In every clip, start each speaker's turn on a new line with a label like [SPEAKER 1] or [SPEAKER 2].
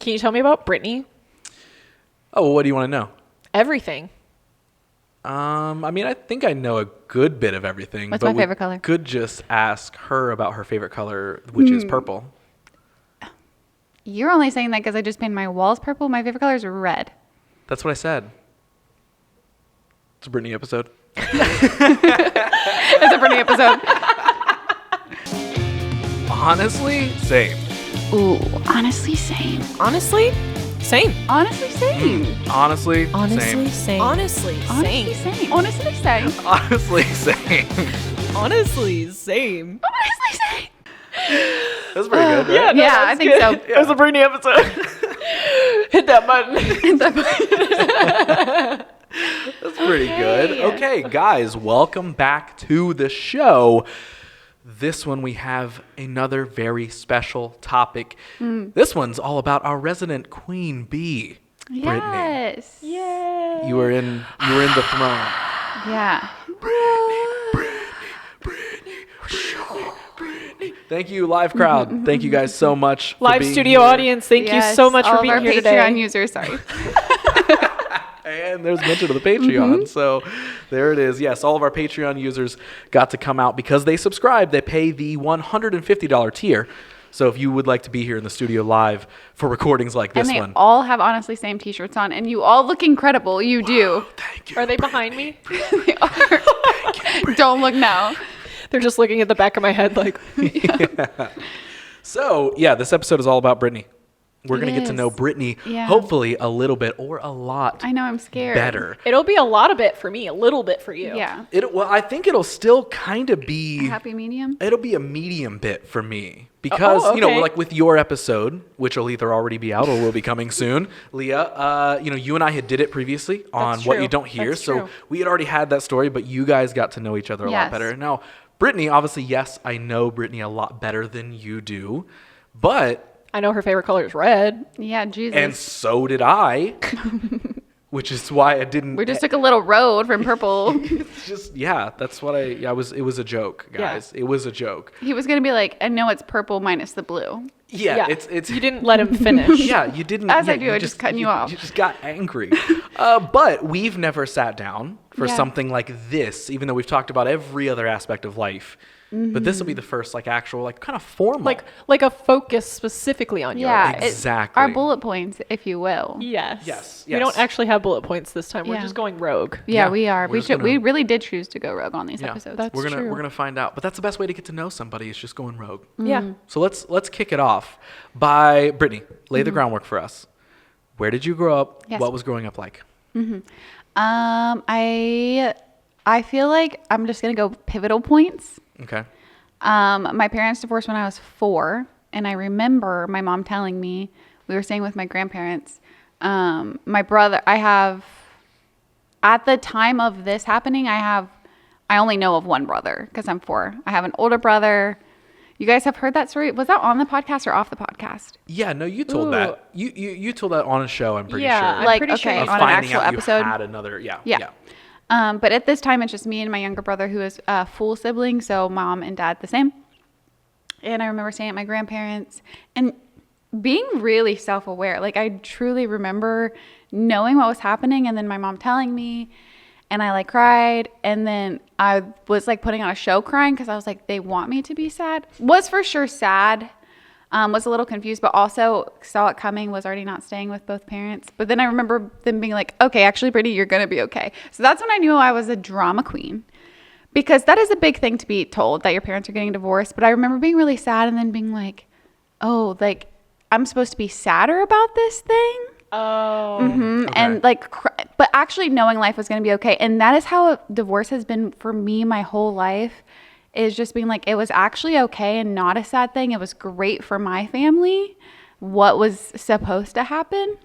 [SPEAKER 1] Can you tell me about Brittani?
[SPEAKER 2] Oh, well, what do you want to know?
[SPEAKER 1] Everything.
[SPEAKER 2] I mean, I think I know a good bit of everything.
[SPEAKER 3] What's my favorite color?
[SPEAKER 2] Could just ask her about her favorite color, which is purple.
[SPEAKER 3] You're only saying that because I just painted my walls purple. My favorite color is red.
[SPEAKER 2] That's what I said. It's a Brittani episode.
[SPEAKER 3] It's a Brittani episode.
[SPEAKER 2] Honestly, same.
[SPEAKER 3] Ooh, honestly, same.
[SPEAKER 1] Honestly, same.
[SPEAKER 3] Honestly, same.
[SPEAKER 2] Honestly,
[SPEAKER 1] Honestly,
[SPEAKER 2] same.
[SPEAKER 1] same. Honestly,
[SPEAKER 3] Honestly,
[SPEAKER 1] same.
[SPEAKER 3] same. Honestly, same.
[SPEAKER 2] Honestly, same.
[SPEAKER 1] Honestly, same.
[SPEAKER 3] Honestly, same.
[SPEAKER 2] That's pretty good, right?
[SPEAKER 3] Yeah, I think so.
[SPEAKER 1] It was a Brittani episode. Hit that button.
[SPEAKER 2] That's pretty good.
[SPEAKER 3] Hey.
[SPEAKER 2] Okay, guys, welcome back to the show. This one we have another very special topic. This one's all about our resident queen bee, Brittani.
[SPEAKER 3] Yes.
[SPEAKER 1] Yay.
[SPEAKER 2] You were in the throne.
[SPEAKER 3] Yeah.
[SPEAKER 2] Thank you, live crowd. Thank you guys so much for
[SPEAKER 1] Live
[SPEAKER 2] being
[SPEAKER 1] studio
[SPEAKER 2] here.
[SPEAKER 1] audience, thank you so much for being here
[SPEAKER 3] All of
[SPEAKER 1] today.
[SPEAKER 3] our Patreon users, sorry.
[SPEAKER 2] And there's mention of the Patreon. So there it is. Yes, all of our Patreon users got to come out because they subscribe. They pay the $150 tier. So if you would like to be here in the studio live for recordings like this
[SPEAKER 3] And they
[SPEAKER 2] one.
[SPEAKER 3] all have honestly same t-shirts on, and you all look incredible. You do.
[SPEAKER 2] Thank you.
[SPEAKER 1] Are they behind me?
[SPEAKER 3] They are. Don't look now.
[SPEAKER 1] They're just looking at the back of my head like,
[SPEAKER 2] So, yeah, this episode is all about Brittani. We're going to get to
[SPEAKER 3] is.
[SPEAKER 2] know Brittani,
[SPEAKER 3] Yeah.
[SPEAKER 2] hopefully a little bit or a lot
[SPEAKER 3] I know, I'm scared.
[SPEAKER 2] better.
[SPEAKER 1] it'll be a lot of it for me, a little bit for you.
[SPEAKER 3] Yeah.
[SPEAKER 2] Well, I think it'll still kind of be...
[SPEAKER 3] Happy medium?
[SPEAKER 2] It'll be a medium bit for me because,
[SPEAKER 1] Oh,
[SPEAKER 2] you know,
[SPEAKER 1] okay.
[SPEAKER 2] like with your episode, which will either already be out or will be coming soon, Leah, you know, you and I had did it previously on
[SPEAKER 1] That's
[SPEAKER 2] What
[SPEAKER 1] true.
[SPEAKER 2] You Don't Hear.
[SPEAKER 1] That's
[SPEAKER 2] So
[SPEAKER 1] true.
[SPEAKER 2] we had already had that story, but you guys got to know each other a lot
[SPEAKER 3] Yes.
[SPEAKER 2] better. Now, Brittani, obviously, yes, I know Brittani a lot better than you do, but...
[SPEAKER 1] I know her favorite color is red.
[SPEAKER 3] Yeah, Jesus.
[SPEAKER 2] And so did I, which is why I didn't...
[SPEAKER 3] We just took a little road from purple.
[SPEAKER 2] It's just, yeah, that's what it was a joke, guys. It was a joke.
[SPEAKER 3] He was going to be like, I know it's purple minus the blue.
[SPEAKER 2] Yeah, it's
[SPEAKER 1] You didn't let him finish.
[SPEAKER 2] Yeah, you didn't.
[SPEAKER 3] As
[SPEAKER 2] yeah,
[SPEAKER 3] I do,
[SPEAKER 2] you
[SPEAKER 3] I just cutting you off.
[SPEAKER 2] You just got angry. But we've never sat down for
[SPEAKER 3] Yeah.
[SPEAKER 2] something like this, even though we've talked about every other aspect of life. But this will be the first, like, actual, like, kind of formal.
[SPEAKER 1] Like a focus specifically on your
[SPEAKER 3] Yeah.
[SPEAKER 1] life.
[SPEAKER 2] Exactly.
[SPEAKER 3] Our bullet points, if you will.
[SPEAKER 1] Yes.
[SPEAKER 2] Yes,
[SPEAKER 1] We
[SPEAKER 2] yes.
[SPEAKER 1] don't actually have bullet points this time. We're
[SPEAKER 3] Yeah.
[SPEAKER 1] just going rogue.
[SPEAKER 3] Yeah,
[SPEAKER 2] Yeah,
[SPEAKER 3] we are.
[SPEAKER 2] we're
[SPEAKER 3] We
[SPEAKER 2] just
[SPEAKER 3] should.
[SPEAKER 2] gonna-
[SPEAKER 3] We really did choose to go rogue on these
[SPEAKER 2] Yeah.
[SPEAKER 3] episodes.
[SPEAKER 1] That's
[SPEAKER 2] we're
[SPEAKER 1] true.
[SPEAKER 2] gonna find out. But that's the best way to get to know somebody is just going rogue.
[SPEAKER 1] Yeah.
[SPEAKER 2] So let's kick it off by Brittani. Lay the groundwork for us. Where did you grow up?
[SPEAKER 3] Yes.
[SPEAKER 2] What was growing up like?
[SPEAKER 3] I feel like I'm just gonna go pivotal points.
[SPEAKER 2] Okay.
[SPEAKER 3] My parents divorced when I was 4, and I remember my mom telling me we were staying with my grandparents. My brother, at the time of this happening, I only know of one brother because I'm 4. I have an older brother. You guys have heard that story? Was that on the podcast or off the podcast?
[SPEAKER 2] Yeah, no, you told
[SPEAKER 1] Ooh.
[SPEAKER 2] that. You told that on a show, I'm pretty
[SPEAKER 1] Yeah,
[SPEAKER 2] sure.
[SPEAKER 1] I'm
[SPEAKER 3] Like,
[SPEAKER 1] pretty sure
[SPEAKER 3] okay,
[SPEAKER 2] Of
[SPEAKER 3] on an
[SPEAKER 2] finding
[SPEAKER 3] actual
[SPEAKER 2] out
[SPEAKER 3] episode?
[SPEAKER 2] you had another,
[SPEAKER 3] Yeah. But at this time, it's just me and my younger brother, who is a full sibling, so mom and dad the same. And I remember staying at my grandparents and being really self-aware. Like, I truly remember knowing what was happening, and then my mom telling me, and I like cried, and then I was like putting on a show crying because I was like, they want me to be sad. Was for sure sad. Was a little confused, but also saw it coming, was already not staying with both parents. But then I remember them being like, okay, actually, Brittani, you're going to be okay. So that's when I knew I was a drama queen. Because that is a big thing to be told, that your parents are getting divorced. But I remember being really sad and then being like, oh, like, I'm supposed to be sadder about this thing?
[SPEAKER 1] Oh.
[SPEAKER 3] Mm-hmm.
[SPEAKER 2] Okay.
[SPEAKER 3] And like, but actually knowing life was going to be okay. And that is how divorce has been for me my whole life, is just being like, it was actually okay and not a sad thing. It was great for my family, what was supposed to happen.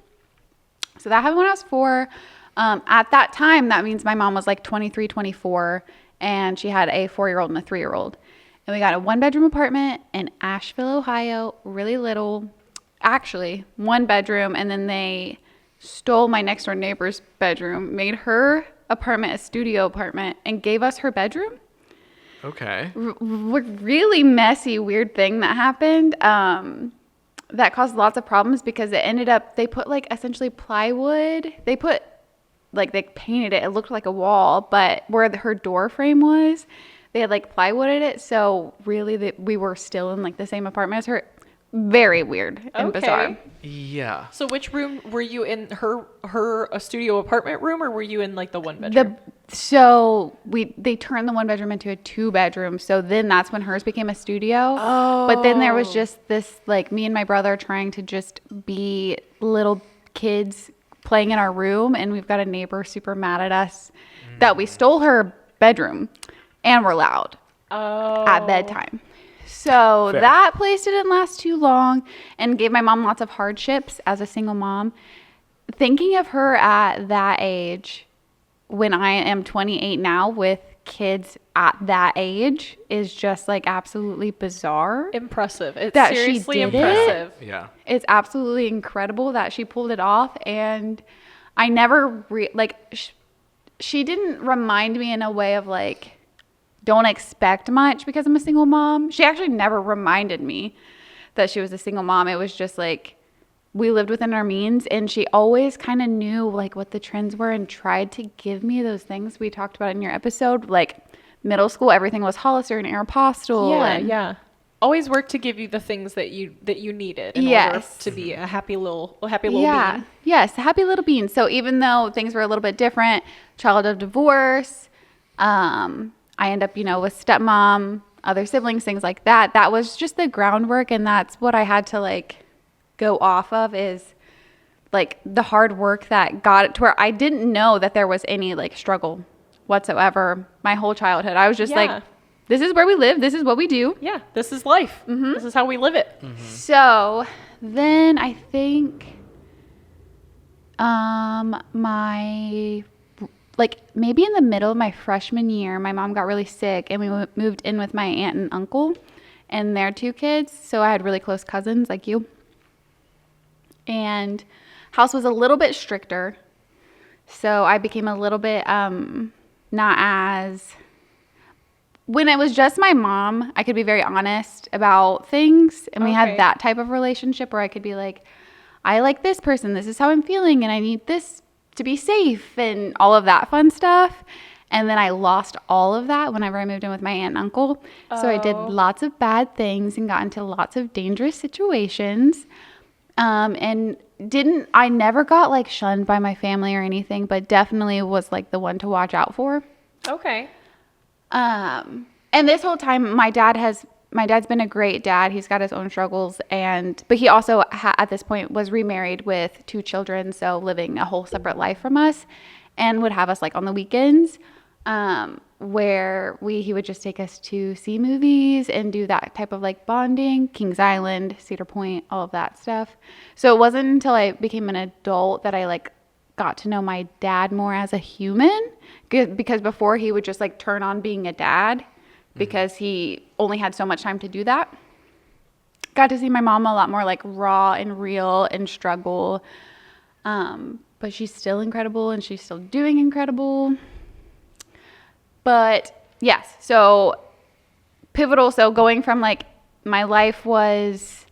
[SPEAKER 3] So that happened when I was 4. At that time, that means my mom was like 23, 24, and she had a 4-year-old and a 3-year-old. And we got a 1-bedroom apartment in Asheville, Ohio, really little. Actually, 1 bedroom, and then they stole my next door neighbor's bedroom, made her apartment a studio apartment, and gave us her bedroom.
[SPEAKER 2] Okay.
[SPEAKER 3] Really messy, weird thing that happened. that caused lots of problems because it ended up, they put like essentially plywood. They painted it. It looked like a wall, but where her door frame was, they had like plywooded it. So really we were still in like the same apartment as her. Very weird and bizarre.
[SPEAKER 2] Yeah.
[SPEAKER 1] So which room were you in? Her a studio apartment room, or were you in like the one bedroom?
[SPEAKER 3] They turned the one bedroom into a 2-bedroom. So then that's when hers became a studio.
[SPEAKER 1] Oh.
[SPEAKER 3] But then there was just this, like, me and my brother trying to just be little kids playing in our room, and we've got a neighbor super mad at us that we stole her bedroom and were loud at bedtime. So
[SPEAKER 2] Fair.
[SPEAKER 3] that place didn't last too long and gave my mom lots of hardships as a single mom. Thinking of her at that age, when I am 28 now with kids at that age, is just like absolutely bizarre.
[SPEAKER 1] Impressive. It's
[SPEAKER 3] that
[SPEAKER 1] seriously
[SPEAKER 3] she did
[SPEAKER 1] impressive.
[SPEAKER 2] Yeah.
[SPEAKER 3] It's absolutely incredible that she pulled it off. And I never, she didn't remind me in a way of like, don't expect much because I'm a single mom. She actually never reminded me that she was a single mom. It was just like, we lived within our means, and she always kind of knew like what the trends were and tried to give me those things we talked about in your episode. Like middle school, everything was Hollister and Aeropostale.
[SPEAKER 1] Yeah. Always worked to give you the things that you needed in order to be a happy little being.
[SPEAKER 3] Yes, a happy little bean. So even though things were a little bit different, child of divorce, I end up, with stepmom, other siblings, things like that. That was just the groundwork, and that's what I had to like go off of, is like the hard work that got it to where I didn't know that there was any like struggle whatsoever my whole childhood. I was just like, this is where we live. This is what we do.
[SPEAKER 1] Yeah, this is life.
[SPEAKER 3] Mm-hmm.
[SPEAKER 1] This is how we live it.
[SPEAKER 2] Mm-hmm.
[SPEAKER 3] So then I think maybe in the middle of my freshman year, my mom got really sick, and we moved in with my aunt and uncle and their 2 kids. So I had really close cousins like you. And house was a little bit stricter. So I became a little bit not as... When it was just my mom, I could be very honest about things. And we had that type of relationship where I could be like, I like this person. This is how I'm feeling. And I need this to be safe and all of that fun stuff. And then I lost all of that whenever I moved in with my aunt and uncle. So I did lots of bad things and got into lots of dangerous situations. And I never got like shunned by my family or anything, but definitely was like the one to watch out for.
[SPEAKER 1] Okay.
[SPEAKER 3] And this whole time my dad's been a great dad. He's got his own struggles, but he also at this point was remarried with 2 children. So living a whole separate life from us, and would have us like on the weekends, where he would just take us to see movies and do that type of like bonding, Kings Island, Cedar Point, all of that stuff. So it wasn't until I became an adult that I like got to know my dad more as a human, because before he would just like turn on being a dad because he only had so much time to do that. Got to see my mom a lot more like raw and real and struggle. But she's still incredible, and she's still doing incredible. But yes, so pivotal. So going from like, my life was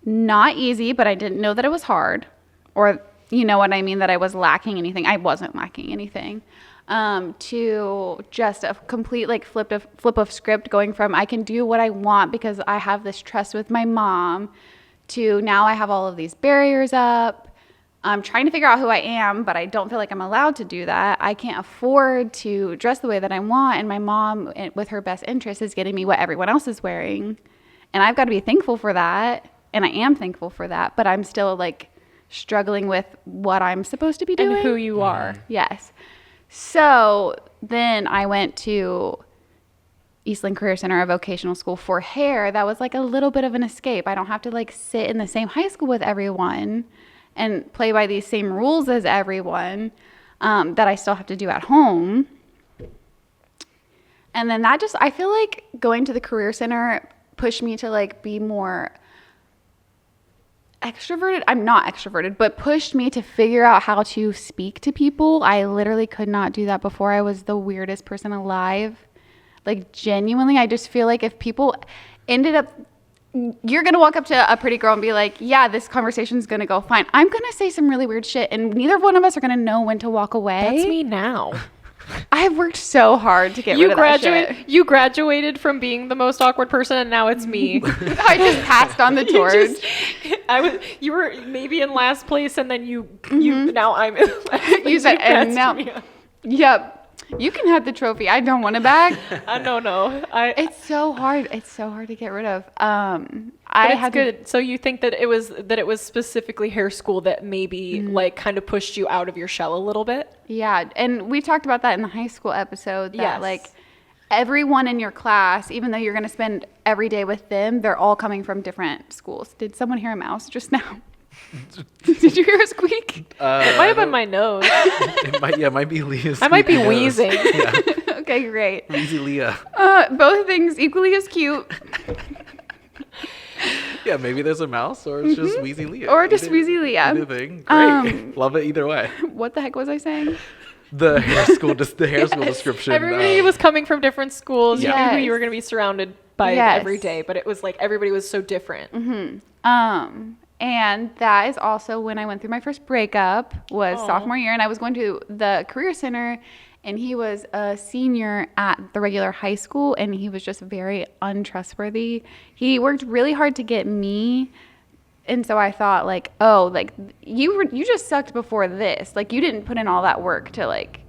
[SPEAKER 3] not easy, but I didn't know that it was hard, or you know what I mean, that I was lacking anything. I wasn't lacking anything. To just a complete like flip of script, going from I can do what I want because I have this trust with my mom, to now I have all of these barriers up. I'm trying to figure out who I am, but I don't feel like I'm allowed to do that. I can't afford to dress the way that I want, and my mom, with her best interest, is getting me what everyone else is wearing. And I've got to be thankful for that, and I am thankful for that, but I'm still like struggling with what I'm supposed to be doing.
[SPEAKER 1] And who you are.
[SPEAKER 3] Yes. So then I went to Eastland Career Center, a vocational school for hair. That was like a little bit of an escape. I don't have to like sit in the same high school with everyone and play by these same rules as everyone, that I still have to do at home. And then that I feel like going to the Career Center pushed me to like be more extroverted. I'm not extroverted, but pushed me to figure out how to speak to people. I literally could not do that before. I was the weirdest person alive. Like genuinely, I just feel like if people ended up you're going to walk up to a pretty girl and be like, yeah, this conversation's going to go fine. I'm going to say some really weird shit, and neither one of us are going to know when to walk away.
[SPEAKER 1] That's me now.
[SPEAKER 3] I've worked so hard to get rid of that shit.
[SPEAKER 1] You graduated from being the most awkward person, and now it's me.
[SPEAKER 3] I just passed on the torch.
[SPEAKER 1] You were maybe in last place, and then you now I'm in last place.
[SPEAKER 3] You said, and now, yep. You can have the trophy. I don't want it back.
[SPEAKER 1] No.
[SPEAKER 3] It's so hard. It's so hard to get rid of.
[SPEAKER 1] It's good. So you think that it was specifically hair school that maybe like kind of pushed you out of your shell a little bit?
[SPEAKER 3] Yeah, and we talked about that in the high school episode. That like everyone in your class, even though you're going to spend every day with them, they're all coming from different schools. Did someone hear a mouse just now? Did you hear a squeak?
[SPEAKER 1] It might have been my nose.
[SPEAKER 2] It might be Leah's.
[SPEAKER 1] I might be wheezing.
[SPEAKER 2] Yeah.
[SPEAKER 3] Okay, great.
[SPEAKER 2] Wheezy Leah.
[SPEAKER 3] Both things equally as cute.
[SPEAKER 2] Yeah, maybe there's a mouse, or it's just Wheezy Leah.
[SPEAKER 3] Or just Wheezy Leah.
[SPEAKER 2] Either thing. Great. Love it either way.
[SPEAKER 3] What the heck was I saying?
[SPEAKER 2] The hair school description.
[SPEAKER 1] Everybody was coming from different schools.
[SPEAKER 3] Yes.
[SPEAKER 1] You knew who you were going to be surrounded by every day, but it was like everybody was so different.
[SPEAKER 3] And that is also when I went through my first breakup, was sophomore year, and I was going to the career center, and he was a senior at the regular high school, and he was just very untrustworthy. He worked really hard to get me, and so I thought like, oh, like you just sucked before this. Like you didn't put in all that work to like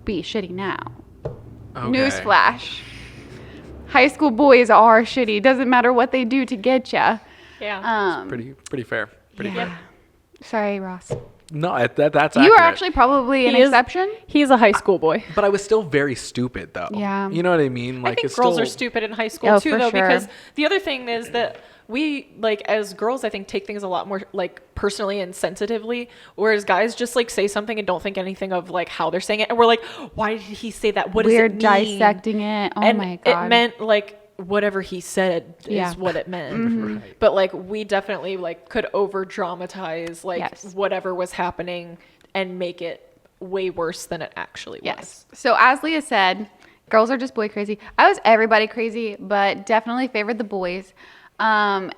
[SPEAKER 3] be shitty now. Okay. Newsflash. High school boys are shitty. Doesn't matter what they do to get ya.
[SPEAKER 1] Yeah.
[SPEAKER 2] Pretty fair. Pretty fair.
[SPEAKER 3] Sorry, Ross.
[SPEAKER 2] No, that's accurate.
[SPEAKER 3] You are actually probably an exception.
[SPEAKER 1] He's a high school boy.
[SPEAKER 2] But I was still very stupid, though.
[SPEAKER 3] Yeah.
[SPEAKER 2] You know what I mean? Like,
[SPEAKER 1] I think girls are stupid in high school, too, though, because the other thing is that we, like, as girls, I think, take things a lot more, like, personally and sensitively, whereas guys just, like, say something and don't think anything of, like, how they're saying it. And we're like, why did he say that? What does it mean?
[SPEAKER 3] We're dissecting it. Oh,
[SPEAKER 1] and
[SPEAKER 3] my God.
[SPEAKER 1] It meant, like, whatever he said is what it meant. Right. But, like, we definitely, like, could over-dramatize, like, whatever was happening and make it way worse than it actually was.
[SPEAKER 3] Yes. So, as Leah said, girls are just boy crazy. I was everybody crazy, but definitely favored the boys. And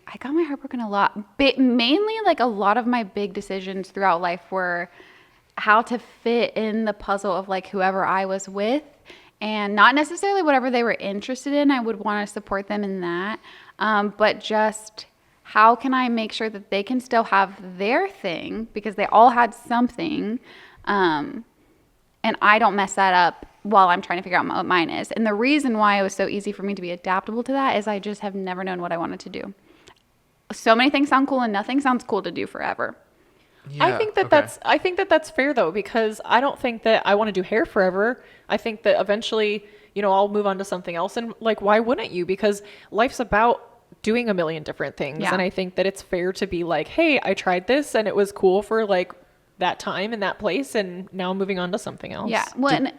[SPEAKER 3] I got my heart broken a lot. But mainly, like, a lot of my big decisions throughout life were how to fit in the puzzle of, like, whoever I was with. And not necessarily whatever they were interested in. I would want to support them in that. But just how can I make sure that they can still have their thing, because they all had something, and I don't mess that up while I'm trying to figure out what mine is. And the reason why it was so easy for me to be adaptable to that is I just have never known what I wanted to do. So many things sound cool and nothing sounds cool to do forever.
[SPEAKER 2] Yeah,
[SPEAKER 1] I think that that's fair, though, because I don't think that I want to do hair forever. I think that eventually, you know, I'll move on to something else. And, like, why wouldn't you? Because life's about doing a million different things. Yeah. And I think that it's fair to be like, hey, I tried this and it was cool for, like, that time and that place, and now I'm moving on to something else.
[SPEAKER 3] Yeah. Well,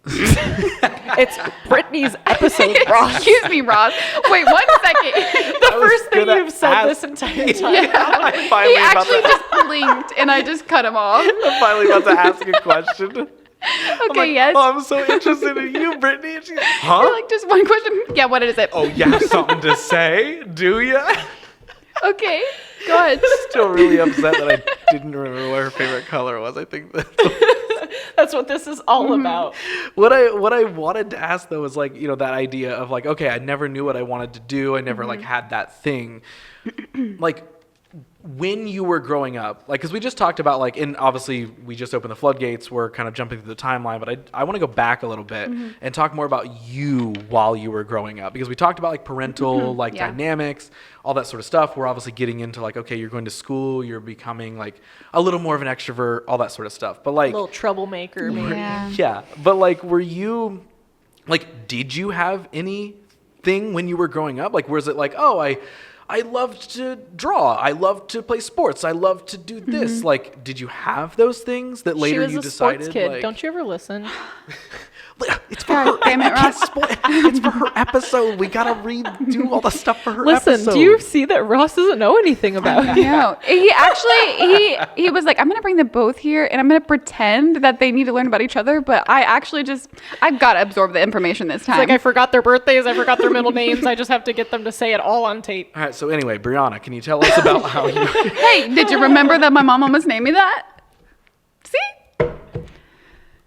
[SPEAKER 1] it's Brittany's episode, Ross.
[SPEAKER 3] Excuse me, Ross. Wait 1 second.
[SPEAKER 1] The first thing you've said this entire time.
[SPEAKER 3] Yeah. He actually just blinked, and I just cut him off.
[SPEAKER 2] I'm finally about to ask a question.
[SPEAKER 3] Okay, yes.
[SPEAKER 2] Oh, I'm so interested in you, Brittany. And she's like, huh?
[SPEAKER 3] You're like, just one question? Yeah, what is it?
[SPEAKER 2] Oh, you have something to say? Do you?
[SPEAKER 3] Okay, go ahead.
[SPEAKER 2] Still really upset that I didn't remember what her favorite color was. I think
[SPEAKER 1] that's what this is all about.
[SPEAKER 2] What I wanted to ask, though, is, like, you know, that idea of, like, okay, I never knew what I wanted to do. I never like had that thing. Like, when you were growing up, like, because we just talked about, like, and obviously we just opened the floodgates, we're kind of jumping through the timeline, but I want to go back a little bit and talk more about you while you were growing up, because we talked about, like, parental dynamics, all that sort of stuff. We're obviously getting into, like, okay, you're going to school, you're becoming, like, a little more of an extrovert, all that sort of stuff. But, like,
[SPEAKER 1] a little troublemaker, maybe.
[SPEAKER 2] Yeah. But, like, were you, like, did you have anything when you were growing up? Like, was it like, oh, I loved to draw. I loved to play sports. I loved to do this. Like, did you have those things that later you decided?
[SPEAKER 1] She was a sports kid.
[SPEAKER 2] Like,
[SPEAKER 1] don't you ever listen?
[SPEAKER 2] It's for her.
[SPEAKER 3] damn it, Ross.
[SPEAKER 2] It's for her episode. We gotta redo all the stuff for her
[SPEAKER 1] Listen,
[SPEAKER 2] episode.
[SPEAKER 1] do you see that Ross doesn't know anything about it?
[SPEAKER 3] No, he actually he was like, I'm gonna bring them both here, and I'm gonna pretend that they need to learn about each other. But I've got to absorb the information this time.
[SPEAKER 1] It's like I forgot their birthdays, I forgot their middle names. I just have to get them to say it all on tape.
[SPEAKER 2] All right. So anyway, Brianna, can you tell us about how you?
[SPEAKER 3] Hey, did you remember that my mom almost named me that? See?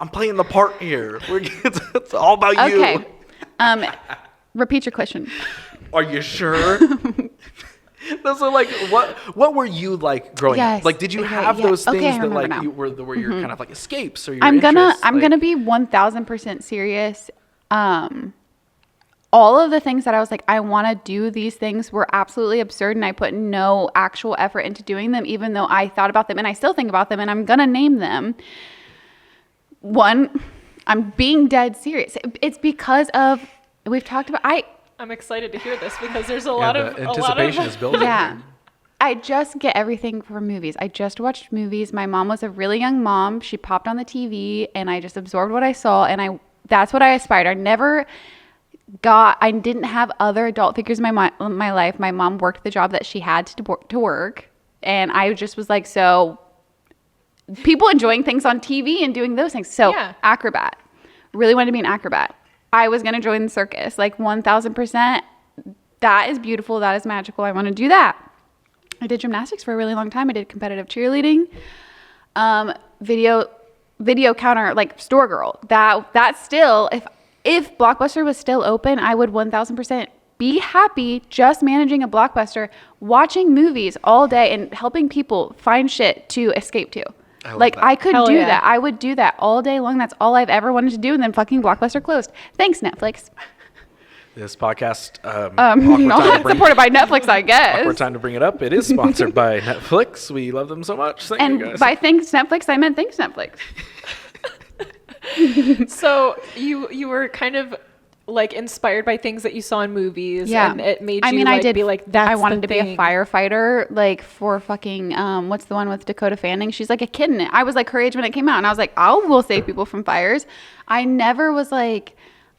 [SPEAKER 2] I'm playing the part here. It's all about you.
[SPEAKER 3] Okay. Repeat your question.
[SPEAKER 2] Are you sure? No, so like, what were you like growing up?
[SPEAKER 3] Yes.
[SPEAKER 2] Like, did you
[SPEAKER 3] Okay,
[SPEAKER 2] have
[SPEAKER 3] yeah.
[SPEAKER 2] those
[SPEAKER 3] Okay,
[SPEAKER 2] things
[SPEAKER 3] I
[SPEAKER 2] that
[SPEAKER 3] remember
[SPEAKER 2] like
[SPEAKER 3] now.
[SPEAKER 2] were your kind of like escapes or your
[SPEAKER 3] I'm
[SPEAKER 2] interests?
[SPEAKER 3] gonna be 1000% serious. All of the things that I was like, I want to do these things were absolutely absurd, and I put no actual effort into doing them, even though I thought about them, and I still think about them, and I'm gonna name them. One, I'm being dead serious. It's because of we've talked about
[SPEAKER 1] I'm excited to hear this because there's a
[SPEAKER 2] Yeah,
[SPEAKER 1] lot
[SPEAKER 2] the
[SPEAKER 1] of
[SPEAKER 2] anticipation is building.
[SPEAKER 3] Yeah. I just get everything from movies. I just watched movies. My mom was a really young mom. She popped on the TV and I just absorbed what I saw, and that's what I aspired. I didn't have other adult figures in my life. My mom worked the job that she had to work, and I just was like, so people enjoying things on TV and doing those things. So
[SPEAKER 1] Yeah.
[SPEAKER 3] acrobat. Really wanted to be an acrobat. I was going to join the circus, like 1000%. That is beautiful. That is magical. I want to do that. I did gymnastics for a really long time. I did competitive cheerleading, video counter, like store girl. That still, if Blockbuster was still open, I would 1000% be happy just managing a Blockbuster, watching movies all day and helping people find shit to escape to. Like
[SPEAKER 2] that.
[SPEAKER 3] I could
[SPEAKER 1] Hell
[SPEAKER 3] do
[SPEAKER 1] yeah.
[SPEAKER 3] that. I would do that all day long. That's all I've ever wanted to do. And then fucking Blockbuster closed. Thanks, Netflix.
[SPEAKER 2] This podcast, awkward
[SPEAKER 3] Not
[SPEAKER 2] time to bring-
[SPEAKER 3] supported by Netflix, I guess.
[SPEAKER 2] awkward time to bring it up. It is sponsored by Netflix. We love them so much. Thank you
[SPEAKER 3] And
[SPEAKER 2] guys.
[SPEAKER 3] by thanks Netflix, I meant thanks Netflix.
[SPEAKER 1] So you were kind of like inspired by things that you saw in movies,
[SPEAKER 3] Yeah.
[SPEAKER 1] and it made you
[SPEAKER 3] I mean,
[SPEAKER 1] like,
[SPEAKER 3] I did
[SPEAKER 1] be like, that's
[SPEAKER 3] I wanted
[SPEAKER 1] the
[SPEAKER 3] to be a
[SPEAKER 1] thing.
[SPEAKER 3] firefighter, like for fucking what's the one with Dakota Fanning? She's like a kid in it. I was like her age when it came out, and I was like, will save people from fires. I never was like,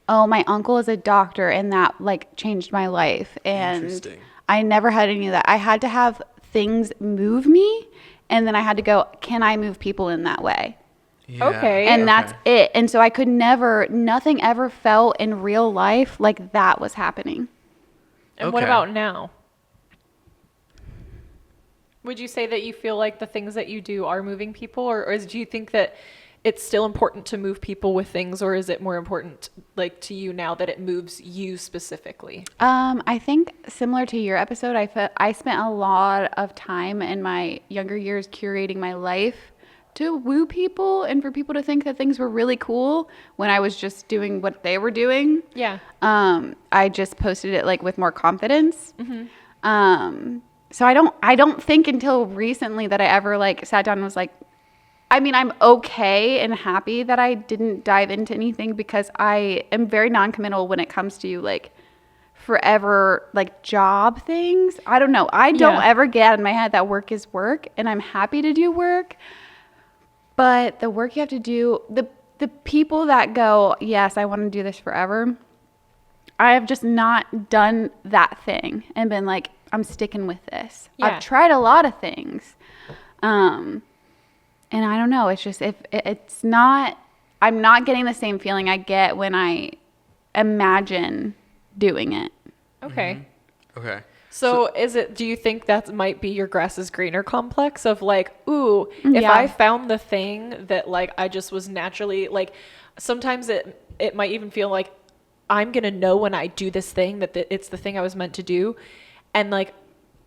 [SPEAKER 3] oh, my uncle is a doctor, and that like changed my life. And
[SPEAKER 2] Interesting.
[SPEAKER 3] I never had any of that. I had to have things move me, and then I had to go, can I move people in that way?
[SPEAKER 2] Yeah.
[SPEAKER 1] Okay.
[SPEAKER 3] And that's it. And so I could nothing ever felt in real life like that was happening.
[SPEAKER 1] And what
[SPEAKER 2] Okay.
[SPEAKER 1] about now? Would you say that you feel like the things that you do are moving people, or do you think that it's still important to move people with things, or is it more important like to you now that it moves you specifically?
[SPEAKER 3] I think similar to your episode, I spent a lot of time in my younger years curating my life to woo people and for people to think that things were really cool when I was just doing what they were doing.
[SPEAKER 1] Yeah.
[SPEAKER 3] I just posted it like with more confidence. So I don't think until recently that I ever like sat down and was like, I mean, I'm okay and happy that I didn't dive into anything because I am very non-committal when it comes to like forever like job things. I don't know. I don't
[SPEAKER 1] Yeah.
[SPEAKER 3] ever get out of my head that work is work, and I'm happy to do work. But the work you have to do, the people that go, yes, I want to do this forever, I have just not done that thing and been like, I'm sticking with this.
[SPEAKER 1] Yeah.
[SPEAKER 3] I've tried a lot of things. And I don't know. It's just, it's not, I'm not getting the same feeling I get when I imagine doing it.
[SPEAKER 1] Okay.
[SPEAKER 2] Okay.
[SPEAKER 1] So do you think that might be your grass is greener complex of like, ooh, if
[SPEAKER 3] Yeah.
[SPEAKER 1] I found the thing that like I just was naturally like, sometimes it might even feel like I'm going to know when I do this thing that it's the thing I was meant to do. And like,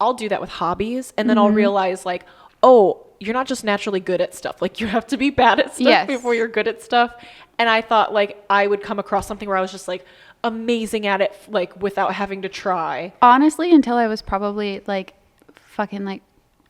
[SPEAKER 1] I'll do that with hobbies. And then I'll realize like, oh, you're not just naturally good at stuff. Like you have to be bad at stuff
[SPEAKER 3] Yes.
[SPEAKER 1] before you're good at stuff. And I thought like I would come across something where I was just like amazing at it, like without having to try.
[SPEAKER 3] Honestly, until I was probably like fucking like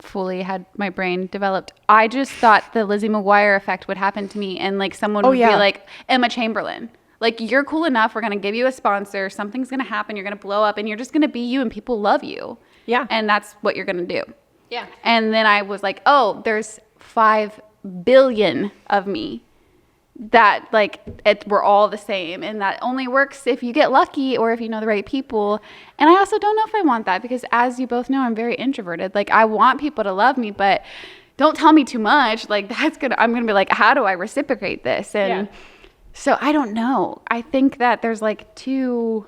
[SPEAKER 3] fully had my brain developed, I just thought the Lizzie McGuire effect would happen to me, and like someone would be
[SPEAKER 1] yeah.
[SPEAKER 3] like, Emma Chamberlain, like you're cool enough, we're gonna give you a sponsor, something's gonna happen, you're gonna blow up, and you're just gonna be you, and people love you.
[SPEAKER 1] Yeah.
[SPEAKER 3] And that's what you're gonna do.
[SPEAKER 1] Yeah.
[SPEAKER 3] And then I was like, oh, there's 5 billion of me. that like we're all the same, and that only works if you get lucky or if you know the right people. And I also don't know if I want that, because as you both know, I'm very introverted. Like, I want people to love me, but don't tell me too much. Like, I'm gonna be like, how do I reciprocate this? And so I don't know. I think that there's like two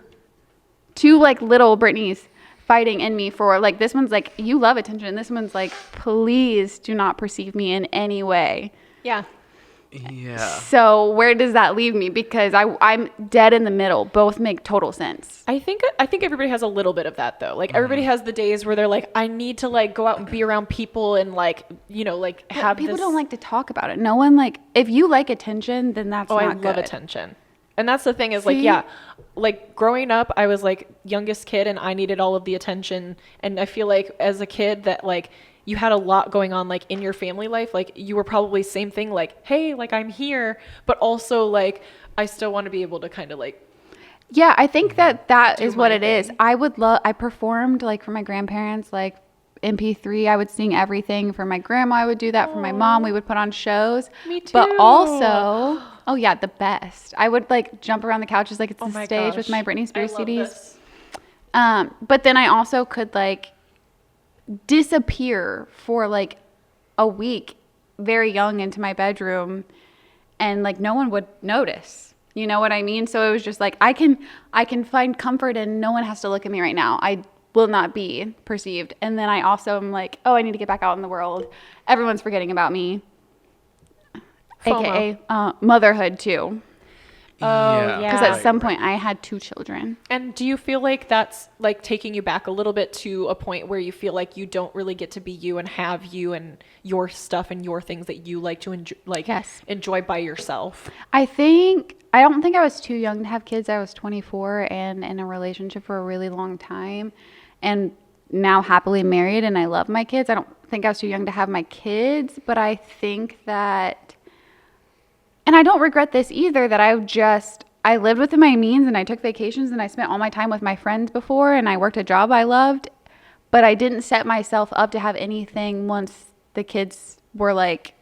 [SPEAKER 3] like little Brittany's fighting in me for, like, this one's like, you love attention, and this one's like, please do not perceive me in any way.
[SPEAKER 1] Yeah.
[SPEAKER 3] So where does that leave me? Because I'm dead in the middle. Both make total sense.
[SPEAKER 1] I think everybody has a little bit of that, though. Like, everybody has the days where they're like, I need to like go out and be around people and like, you know, like have
[SPEAKER 3] people don't like to talk about it. No one, like, if you like attention, then that's not good.
[SPEAKER 1] I love attention. And that's the thing is, like, yeah, like growing up, I was like youngest kid and I needed all of the attention. And I feel like as a kid that like you had a lot going on, like in your family life, like you were probably same thing, like, hey, like I'm here, but also like, I still want to be able to kind of like.
[SPEAKER 3] Yeah, I think that is what it is. I performed like for my grandparents, like MP3, I would sing everything. For my grandma, I would do that. For my mom, we would put on shows.
[SPEAKER 1] Me too.
[SPEAKER 3] But also, oh yeah, the best. I would like jump around the couches like it's a stage with my Britney Spears CDs. But then I also could like disappear for like a week very young into my bedroom, and like no one would notice. You know what I mean? So it was just like, I can find comfort and no one has to look at me right now. I will not be perceived. And then I also am like, oh, I need to get back out in the world. Everyone's forgetting about me. FOMO. AKA motherhood too.
[SPEAKER 1] Oh, yeah.
[SPEAKER 3] Because at some point I had 2 children.
[SPEAKER 1] And do you feel like that's like taking you back a little bit to a point where you feel like you don't really get to be you and have you and your stuff and your things that you like to enjoy, like enjoy by yourself? I don't think I was too young to have kids. I was 24 and in a relationship for a really long time, and now happily married, and I love my kids. I don't think I was too young to have my kids, but I think that, and I don't regret this either, that I lived within my means and I took vacations and I spent all my time with my friends before, and I worked a job I loved, but I didn't set myself up to have anything once the kids were like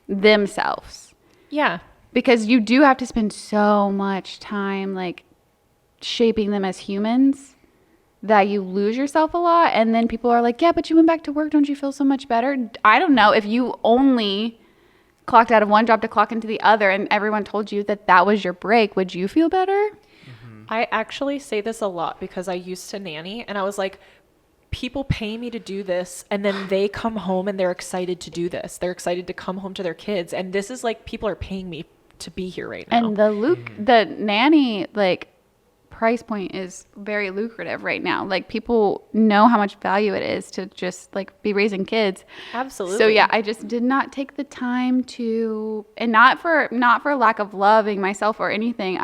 [SPEAKER 1] themselves. Yeah. Because you do have to spend so much time like shaping them as humans that you lose yourself a lot. And then people are like, yeah, but you went back to work. Don't you feel so much better? I don't know. If you only clocked out of one job to clock into the other and everyone told you that was your break, would you feel better? Mm-hmm. I actually say this a lot because I used to nanny, and I was like, people pay me to do this, and then they come home and they're excited to do this. They're excited to come home to their kids. And this is like, people are paying me to be here right now.
[SPEAKER 3] And the nanny like price point is very lucrative right now. Like, people know how much value it is to just like be raising kids.
[SPEAKER 1] Absolutely.
[SPEAKER 3] So yeah, I just did not take the time to, and not for lack of loving myself or anything.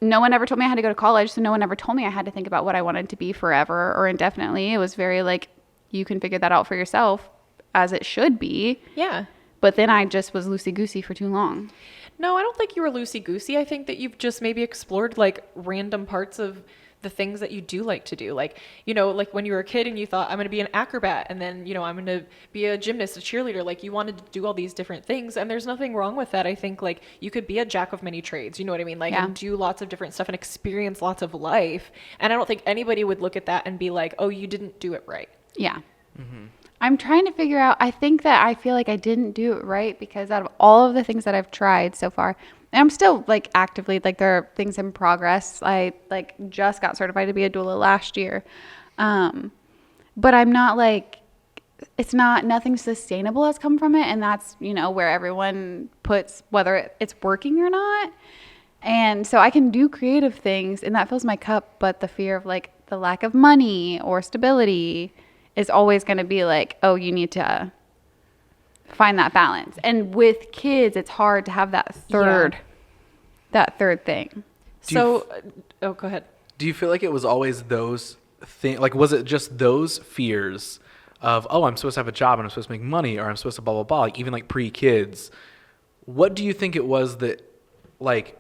[SPEAKER 3] No one ever told me I had to go to college, so no one ever told me I had to think about what I wanted to be forever or indefinitely. It was very like, you can figure that out for yourself, as it should be. Yeah. But then I just was loosey-goosey for too long.
[SPEAKER 1] No, I don't think you were loosey-goosey. I think that you've just maybe explored like random parts of the things that you do like to do. Like, you know, like when you were a kid and you thought, I'm going to be an acrobat, and then, you know, I'm going to be a gymnast, a cheerleader. Like, you wanted to do all these different things, and there's nothing wrong with that. I think like you could be a jack of many trades, you know what I mean? Like, and do lots of different stuff and experience lots of life. And I don't think anybody would look at that and be like, oh, you didn't do it right. Yeah.
[SPEAKER 3] Mm-hmm. I'm trying to figure out, I feel like I didn't do it right because out of all of the things that I've tried so far, and I'm still like actively, like there are things in progress. I like just got certified to be a doula last year. But I'm not like, nothing sustainable has come from it. And that's, you know, where everyone puts whether it's working or not. And so I can do creative things and that fills my cup. But the fear of like the lack of money or stability is always going to be like, oh, you need to find that balance. And with kids, it's hard to have that third thing.
[SPEAKER 1] Go ahead.
[SPEAKER 2] Do you feel like it was always those things? Like, was it just those fears of, oh, I'm supposed to have a job and I'm supposed to make money, or I'm supposed to blah, blah, blah, like even like pre-kids? What do you think it was that like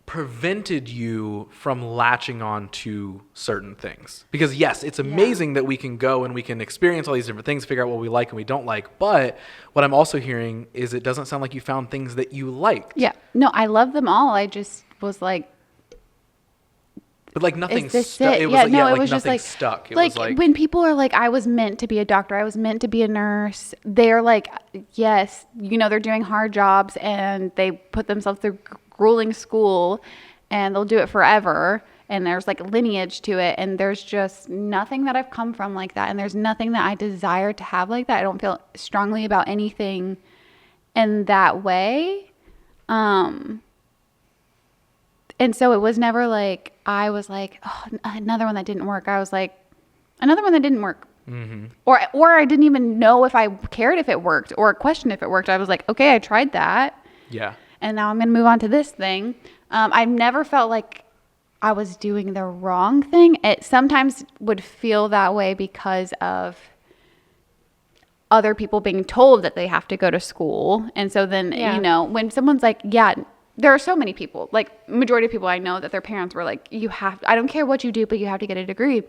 [SPEAKER 2] prevented you from latching on to certain things? Because yes, it's amazing that we can go and we can experience all these different things, figure out what we like and we don't like. But what I'm also hearing is it doesn't sound like you found things that you liked.
[SPEAKER 3] Yeah. No, I love them all. I just was like,
[SPEAKER 2] but like nothing
[SPEAKER 3] is this
[SPEAKER 2] stuck.
[SPEAKER 3] it?
[SPEAKER 2] It was
[SPEAKER 3] Yeah,
[SPEAKER 2] like,
[SPEAKER 3] no,
[SPEAKER 2] yeah,
[SPEAKER 3] it
[SPEAKER 2] like
[SPEAKER 3] was just
[SPEAKER 2] nothing
[SPEAKER 3] like
[SPEAKER 2] stuck. It
[SPEAKER 3] like,
[SPEAKER 2] was like
[SPEAKER 3] when people are like, I was meant to be a doctor, I was meant to be a nurse. They're like, yes, you know, they're doing hard jobs and they put themselves through grueling school and they'll do it forever. And there's like lineage to it. And there's just nothing that I've come from like that. And there's nothing that I desire to have like that. I don't feel strongly about anything in that way. And so it was never like, I was like, oh, another one that didn't work. I was like, another one that didn't work. Mm-hmm. Or I didn't even know if I cared if it worked or questioned if it worked. I was like, okay, I tried that.
[SPEAKER 2] yeah.
[SPEAKER 3] And now I'm going to move on to this thing. I've never felt like I was doing the wrong thing. It sometimes would feel that way because of other people being told that they have to go to school. And so then, you know, when someone's like, yeah, there are so many people, like majority of people I know that their parents were like, I don't care what you do, but you have to get a degree.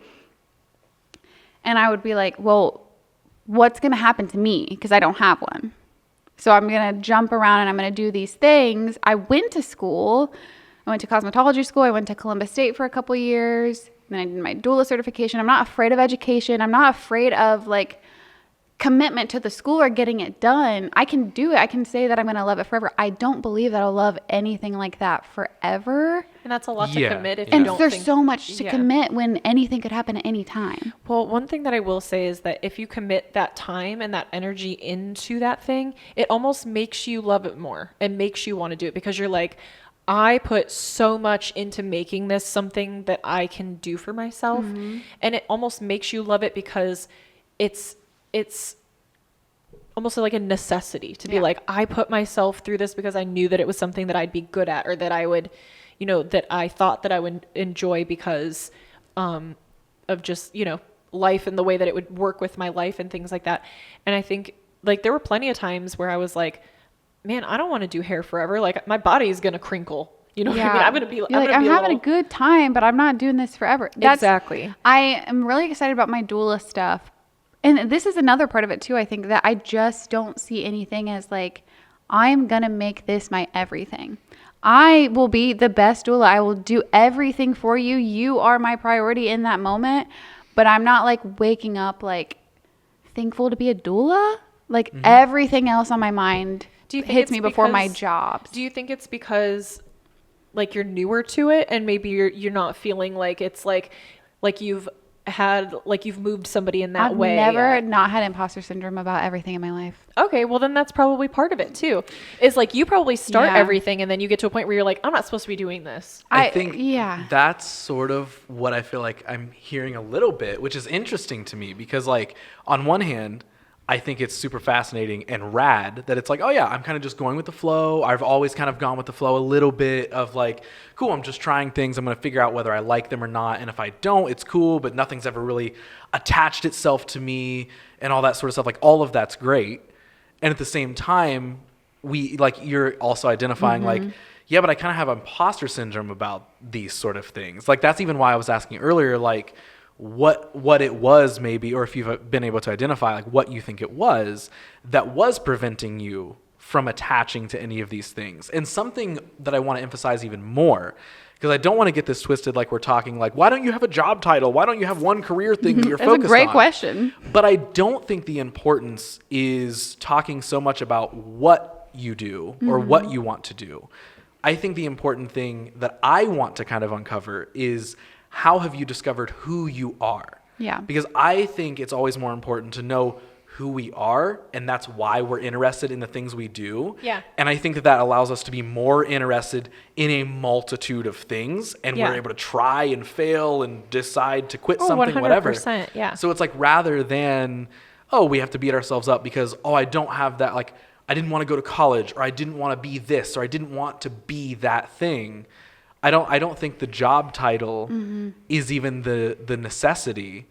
[SPEAKER 3] And I would be like, well, what's going to happen to me? Because I don't have one. So I'm going to jump around and I'm going to do these things. I went to school. I went to cosmetology school. I went to Columbus State for a couple years. Then I did my doula certification. I'm not afraid of education. I'm not afraid of like commitment to the school or getting it done. I can do it. I can say that I'm going to love it forever. I don't believe that I'll love anything like that forever.
[SPEAKER 1] And that's a lot to commit if
[SPEAKER 3] And
[SPEAKER 1] you don't
[SPEAKER 3] there's
[SPEAKER 1] think,
[SPEAKER 3] so much to commit when anything could happen at any time.
[SPEAKER 1] Well, one thing that I will say is that if you commit that time and that energy into that thing, it almost makes you love it more and makes you want to do it because you're like, I put so much into making this something that I can do for myself. Mm-hmm. And it almost makes you love it because it's almost like a necessity to be like, I put myself through this because I knew that it was something that I'd be good at or that I would, you know, that I thought that I would enjoy because of just, you know, life and the way that it would work with my life and things like that. And I think like there were plenty of times where I was like, man, I don't want to do hair forever. Like my body is going to crinkle. You know what I mean? I'm going to be like,
[SPEAKER 3] I'm having a good time, but I'm not doing this forever.
[SPEAKER 1] Exactly.
[SPEAKER 3] I am really excited about my doula stuff. And this is another part of it too. I think that I just don't see anything as like, I'm going to make this my everything. I will be the best doula. I will do everything for you. You are my priority in that moment. But I'm not like waking up like thankful to be a doula. Like everything else on my mind hits me before my jobs.
[SPEAKER 1] Do you think it's because like you're newer to it and maybe you're not feeling like it's like you've moved somebody in that way?
[SPEAKER 3] I've never not had imposter syndrome about everything in my life.
[SPEAKER 1] Okay, well then that's probably part of it too. Is like you probably start everything and then you get to a point where you're like, I'm not supposed to be doing this.
[SPEAKER 2] I think that's sort of what I feel like I'm hearing a little bit, which is interesting to me because like on one hand, I think it's super fascinating and rad that it's like, oh yeah, I'm kind of just going with the flow. I've always kind of gone with the flow a little bit of like, cool, I'm just trying things. I'm going to figure out whether I like them or not. And if I don't, it's cool, but nothing's ever really attached itself to me and all that sort of stuff. Like all of that's great. And at the same time, you're also identifying like, yeah, but I kind of have imposter syndrome about these sort of things. Like that's even why I was asking earlier, like, what it was maybe, or if you've been able to identify like what you think it was that was preventing you from attaching to any of these things. And something that I want to emphasize even more, because I don't want to get this twisted like we're talking like, why don't you have a job title? Why don't you have one career thing that you're focused on?
[SPEAKER 3] That's a great question.
[SPEAKER 2] But I don't think the importance is talking so much about what you do or what you want to do. I think the important thing that I want to kind of uncover is how have you discovered who you are?
[SPEAKER 3] Yeah.
[SPEAKER 2] Because I think it's always more important to know who we are, and that's why we're interested in the things we do.
[SPEAKER 1] Yeah.
[SPEAKER 2] And I think that allows us to be more interested in a multitude of things, and we're able to try and fail and decide to quit something,
[SPEAKER 1] 100%,
[SPEAKER 2] whatever.
[SPEAKER 1] Yeah.
[SPEAKER 2] So it's like rather than, oh, we have to beat ourselves up because, oh, I don't have that, like, I didn't want to go to college, or I didn't want to be this, or I didn't want to be that thing. I don't think the job title is even the necessity.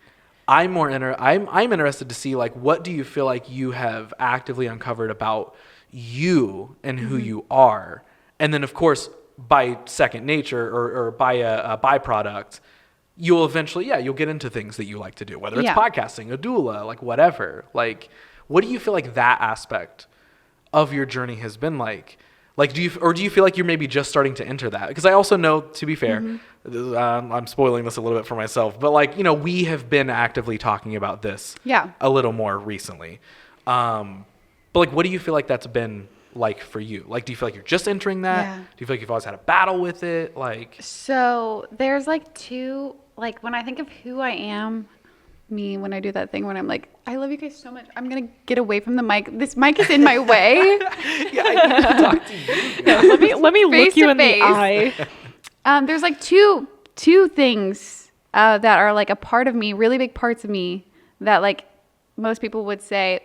[SPEAKER 2] I'm interested to see like what do you feel like you have actively uncovered about you and who you are, and then of course by second nature or by a byproduct, you'll eventually, you'll get into things that you like to do, whether it's podcasting, a doula, like whatever. Like, what do you feel like that aspect of your journey has been like? Like, do you feel like you're maybe just starting to enter that? Because I also know, to be fair, I'm spoiling this a little bit for myself, but like, we have been actively talking about this a little more recently. But like, what do you feel like that's been like for you? Like, do you feel like you're just entering that?
[SPEAKER 3] Yeah.
[SPEAKER 2] Do you feel like you've always had a battle with it? Like,
[SPEAKER 3] So there's like two, like when I think of who I am, me, when I do that thing when I'm like, I love you guys so much, I'm gonna get away from the mic. This mic is in my way.
[SPEAKER 2] I need to talk to you.
[SPEAKER 1] Let me
[SPEAKER 3] Face
[SPEAKER 1] look you
[SPEAKER 3] to
[SPEAKER 1] in the
[SPEAKER 3] face.
[SPEAKER 1] eye.
[SPEAKER 3] There's like two things that are like a part of me, really big parts of me that like most people would say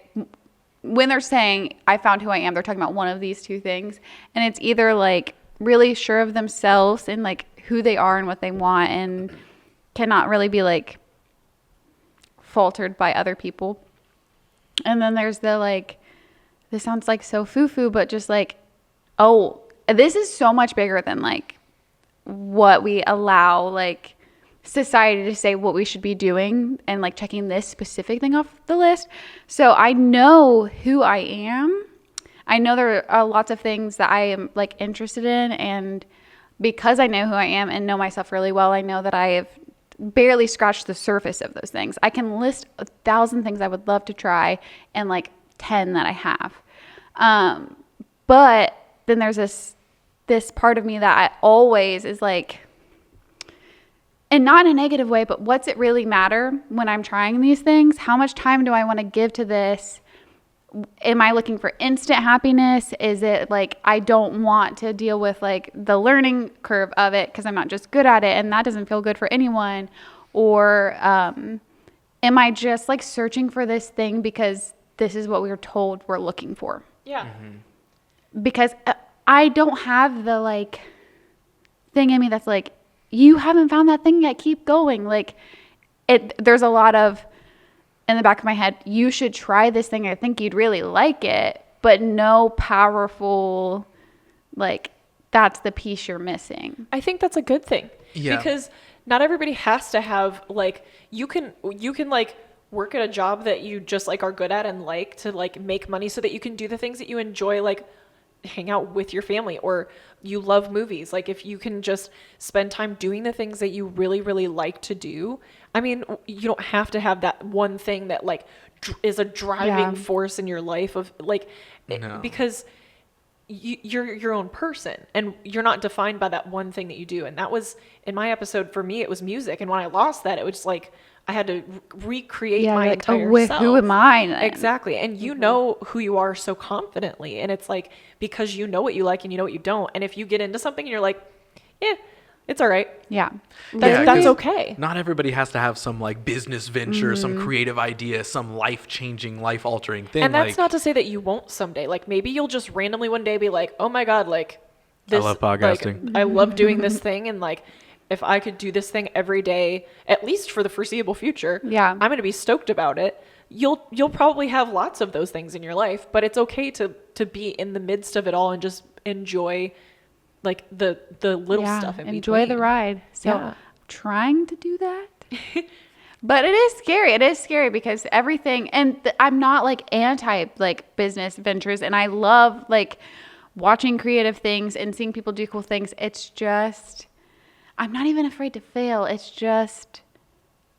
[SPEAKER 3] when they're saying I found who I am, they're talking about one of these two things. And it's either like really sure of themselves and like who they are and what they want and cannot really be like faltered by other people. And then there's the like, this sounds like so foo-foo, but just like, oh, this is so much bigger than like what we allow like society to say what we should be doing and like checking this specific thing off the list. So I know who I am. I know there are lots of things that I am like interested in, and because I know who I am and know myself really well, I know that I have barely scratched the surface of those things. I can list 1,000 things I would love to try and like 10 that I have. But then there's this part of me that I always is like, and not in a negative way, but what's it really matter when I'm trying these things? How much time do I want to give to this? Am I looking for instant happiness? Is it like I don't want to deal with like the learning curve of it because I'm not just good at it and that doesn't feel good for anyone? Or am I just like searching for this thing because this is what we were told we're looking for?
[SPEAKER 1] Yeah.
[SPEAKER 3] Because I don't have the like thing in me that's like, you haven't found that thing yet, keep going. Like there's a lot of in the back of my head, you should try this thing. I think you'd really like it, but no powerful, like, that's the piece you're missing.
[SPEAKER 1] I think that's a good thing.
[SPEAKER 2] Yeah.
[SPEAKER 1] Because not everybody has to have, like, you can like work at a job that you just like are good at and like to like make money so that you can do the things that you enjoy, like hang out with your family, or you love movies. Like if you can just spend time doing the things that you really, really like to do. I mean, you don't have to have that one thing that like is a driving force in your life of like, because you're your own person and you're not defined by that one thing that you do. And that was in my episode for me, it was music. And when I lost that, it was just like, I had to recreate my entire self.
[SPEAKER 3] Who am I then?
[SPEAKER 1] Exactly. And you know who you are so confidently. And it's like, because you know what you like and you know what you don't. And if you get into something and you're like, yeah, it's all right.
[SPEAKER 3] Yeah.
[SPEAKER 1] That's okay.
[SPEAKER 2] Not everybody has to have some like business venture, some creative idea, some life-changing, life-altering thing.
[SPEAKER 1] And that's not to say that you won't someday. Like maybe you'll just randomly one day be like, oh my God, like this.
[SPEAKER 2] I love podcasting.
[SPEAKER 1] Like, I love doing this thing. And like, if I could do this thing every day, at least for the foreseeable future, I'm going to be stoked about it. You'll probably have lots of those things in your life, but it's okay to be in the midst of it all and just enjoy like the little stuff in
[SPEAKER 3] enjoy
[SPEAKER 1] between.
[SPEAKER 3] the ride. So I'm trying to do that. But it is scary. It is scary because everything, and I'm not like anti like business ventures, and I love like watching creative things and seeing people do cool things. It's just, I'm not even afraid to fail. It's just,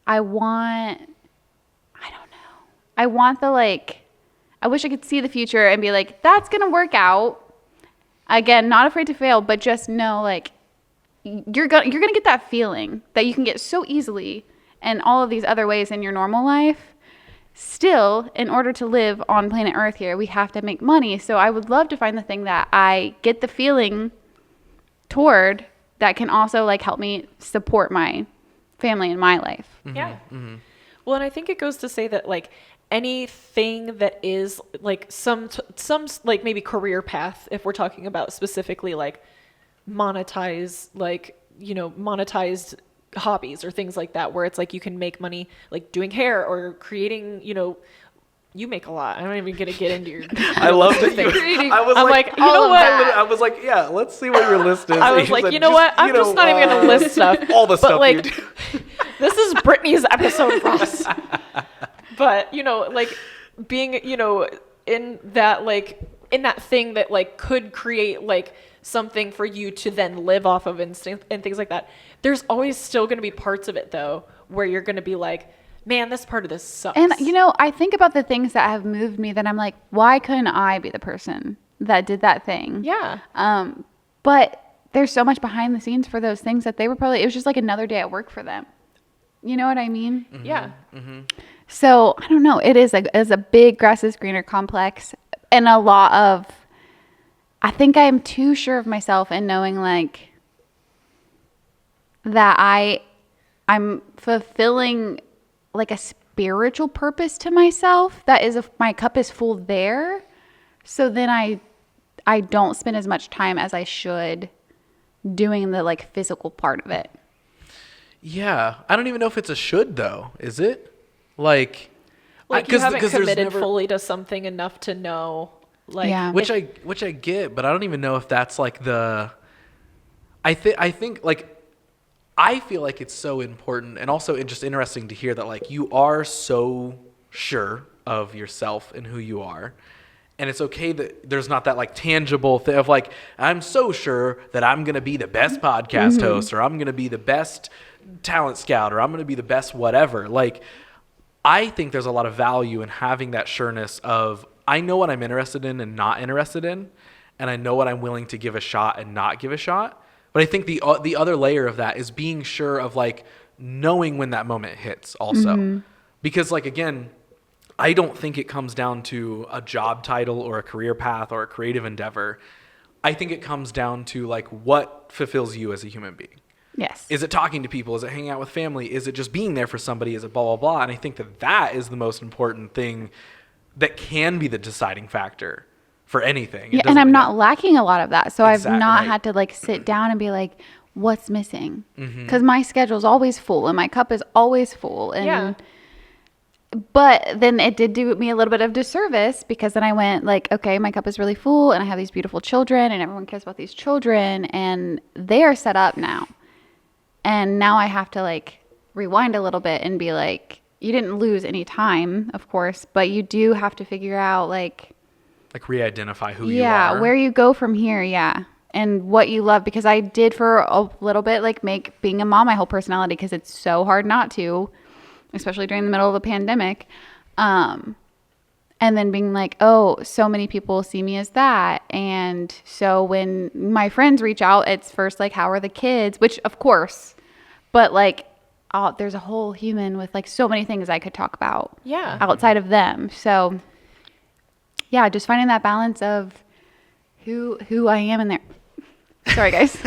[SPEAKER 3] I want the like, I wish I could see the future and be like, that's going to work out. Again, not afraid to fail, but just know like you're going to get that feeling that you can get so easily and all of these other ways in your normal life. Still, in order to live on planet Earth here, we have to make money. So I would love to find the thing that I get the feeling toward that can also like help me support my family and my life.
[SPEAKER 1] Yeah. Well, and I think it goes to say that like anything that is like some like maybe career path, if we're talking about specifically like monetized hobbies or things like that, where it's like you can make money like doing hair or creating, you make a lot. I'm not even gonna get into your.
[SPEAKER 2] I love that
[SPEAKER 1] things.
[SPEAKER 2] I was
[SPEAKER 1] I'm
[SPEAKER 2] like,
[SPEAKER 1] like, you know what?
[SPEAKER 2] I was like, yeah, let's see what your list is.
[SPEAKER 1] I was
[SPEAKER 2] You
[SPEAKER 1] like,
[SPEAKER 2] said,
[SPEAKER 1] you know what? I'm just not even gonna list stuff.
[SPEAKER 2] All the
[SPEAKER 1] but
[SPEAKER 2] stuff
[SPEAKER 1] like,
[SPEAKER 2] you do.
[SPEAKER 1] this is Brittany's episode, Ross. But like being, in that thing that like could create like something for you to then live off of and things like that. There's always still going to be parts of it though where you're going to be like, man, this part of this sucks.
[SPEAKER 3] And I think about the things that have moved me that I'm like, why couldn't I be the person that did that thing?
[SPEAKER 1] Yeah.
[SPEAKER 3] But there's so much behind the scenes for those things that it was just like another day at work for them. You know what I mean?
[SPEAKER 1] Mm-hmm. Yeah.
[SPEAKER 3] Mm-hmm. So I don't know. It is a big grass is greener complex, and a lot of, I think I'm too sure of myself in knowing like that I'm fulfilling like a spiritual purpose to myself. That is, if my cup is full there, so then I don't spend as much time as I should doing the like physical part of it.
[SPEAKER 2] Yeah, I don't even know if it's a should though. Is it? Like
[SPEAKER 1] you haven't committed fully to something enough to know, like,
[SPEAKER 3] yeah.
[SPEAKER 2] which I get, but I don't even know if that's like the. I think like, I feel like it's so important, and also just interesting to hear that like you are so sure of yourself and who you are. And it's okay that there's not that like tangible thing of like, I'm so sure that I'm going to be the best podcast host, or I'm going to be the best talent scout, or I'm going to be the best whatever. Like, I think there's a lot of value in having that sureness of, I know what I'm interested in and not interested in, and I know what I'm willing to give a shot and not give a shot. But I think the other layer of that is being sure of like knowing when that moment hits also. Because like, again, I don't think it comes down to a job title or a career path or a creative endeavor. I think it comes down to like what fulfills you as a human being.
[SPEAKER 3] Yes.
[SPEAKER 2] Is it talking to people? Is it hanging out with family? Is it just being there for somebody? Is it blah, blah, blah? And I think that is the most important thing that can be the deciding factor for anything.
[SPEAKER 3] Yeah, and I'm not lacking a lot of that. So
[SPEAKER 2] Exactly,
[SPEAKER 3] I've not
[SPEAKER 2] right.
[SPEAKER 3] had to like sit down and be like, what's missing? Because my schedule's always full and my cup is always full. And
[SPEAKER 1] yeah.
[SPEAKER 3] But then it did do me a little bit of disservice, because then I went like, okay, my cup is really full and I have these beautiful children and everyone cares about these children and they are set up now. And now I have to like rewind a little bit and be like, you didn't lose any time, of course, but you do have to figure out like
[SPEAKER 2] re-identify who you are.
[SPEAKER 3] Yeah, where you go from here, yeah. And what you love, because I did for a little bit like make being a mom my whole personality, because it's so hard not to, especially during the middle of a pandemic. And then being like, oh, so many people see me as that. And so when my friends reach out, it's first like, how are the kids? Which of course, but like, there's a whole human with like so many things I could talk about outside of them. So yeah, just finding that balance of who I am in there. Sorry, guys.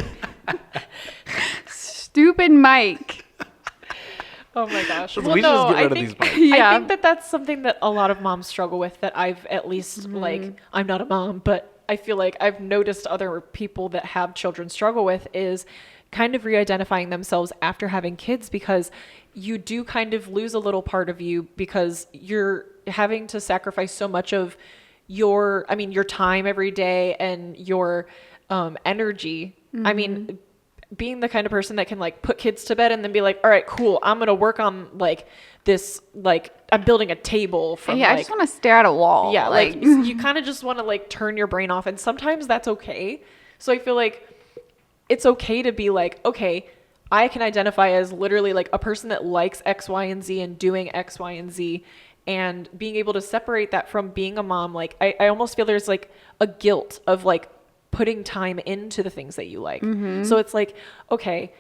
[SPEAKER 3] Stupid mic.
[SPEAKER 1] Oh my gosh.
[SPEAKER 2] We should just get rid of these mics.
[SPEAKER 1] I think that's something that a lot of moms struggle with, that I've at least like, I'm not a mom, but I feel like I've noticed other people that have children struggle with, is kind of re-identifying themselves after having kids, because you do kind of lose a little part of you, because you're having to sacrifice so much of your time every day and your energy. I mean, being the kind of person that can like put kids to bed and then be like, all right, cool, I'm going to work on like this, like I'm building a table from
[SPEAKER 3] I just want to stare at a wall.
[SPEAKER 1] Yeah. Like you kind of just want to like turn your brain off, and sometimes that's okay. So I feel like it's okay to be like, okay, I can identify as literally like a person that likes X, Y, and Z and doing X, Y, and Z, and being able to separate that from being a mom. Like I almost feel there's like a guilt of like putting time into the things that you like. So it's like, okay,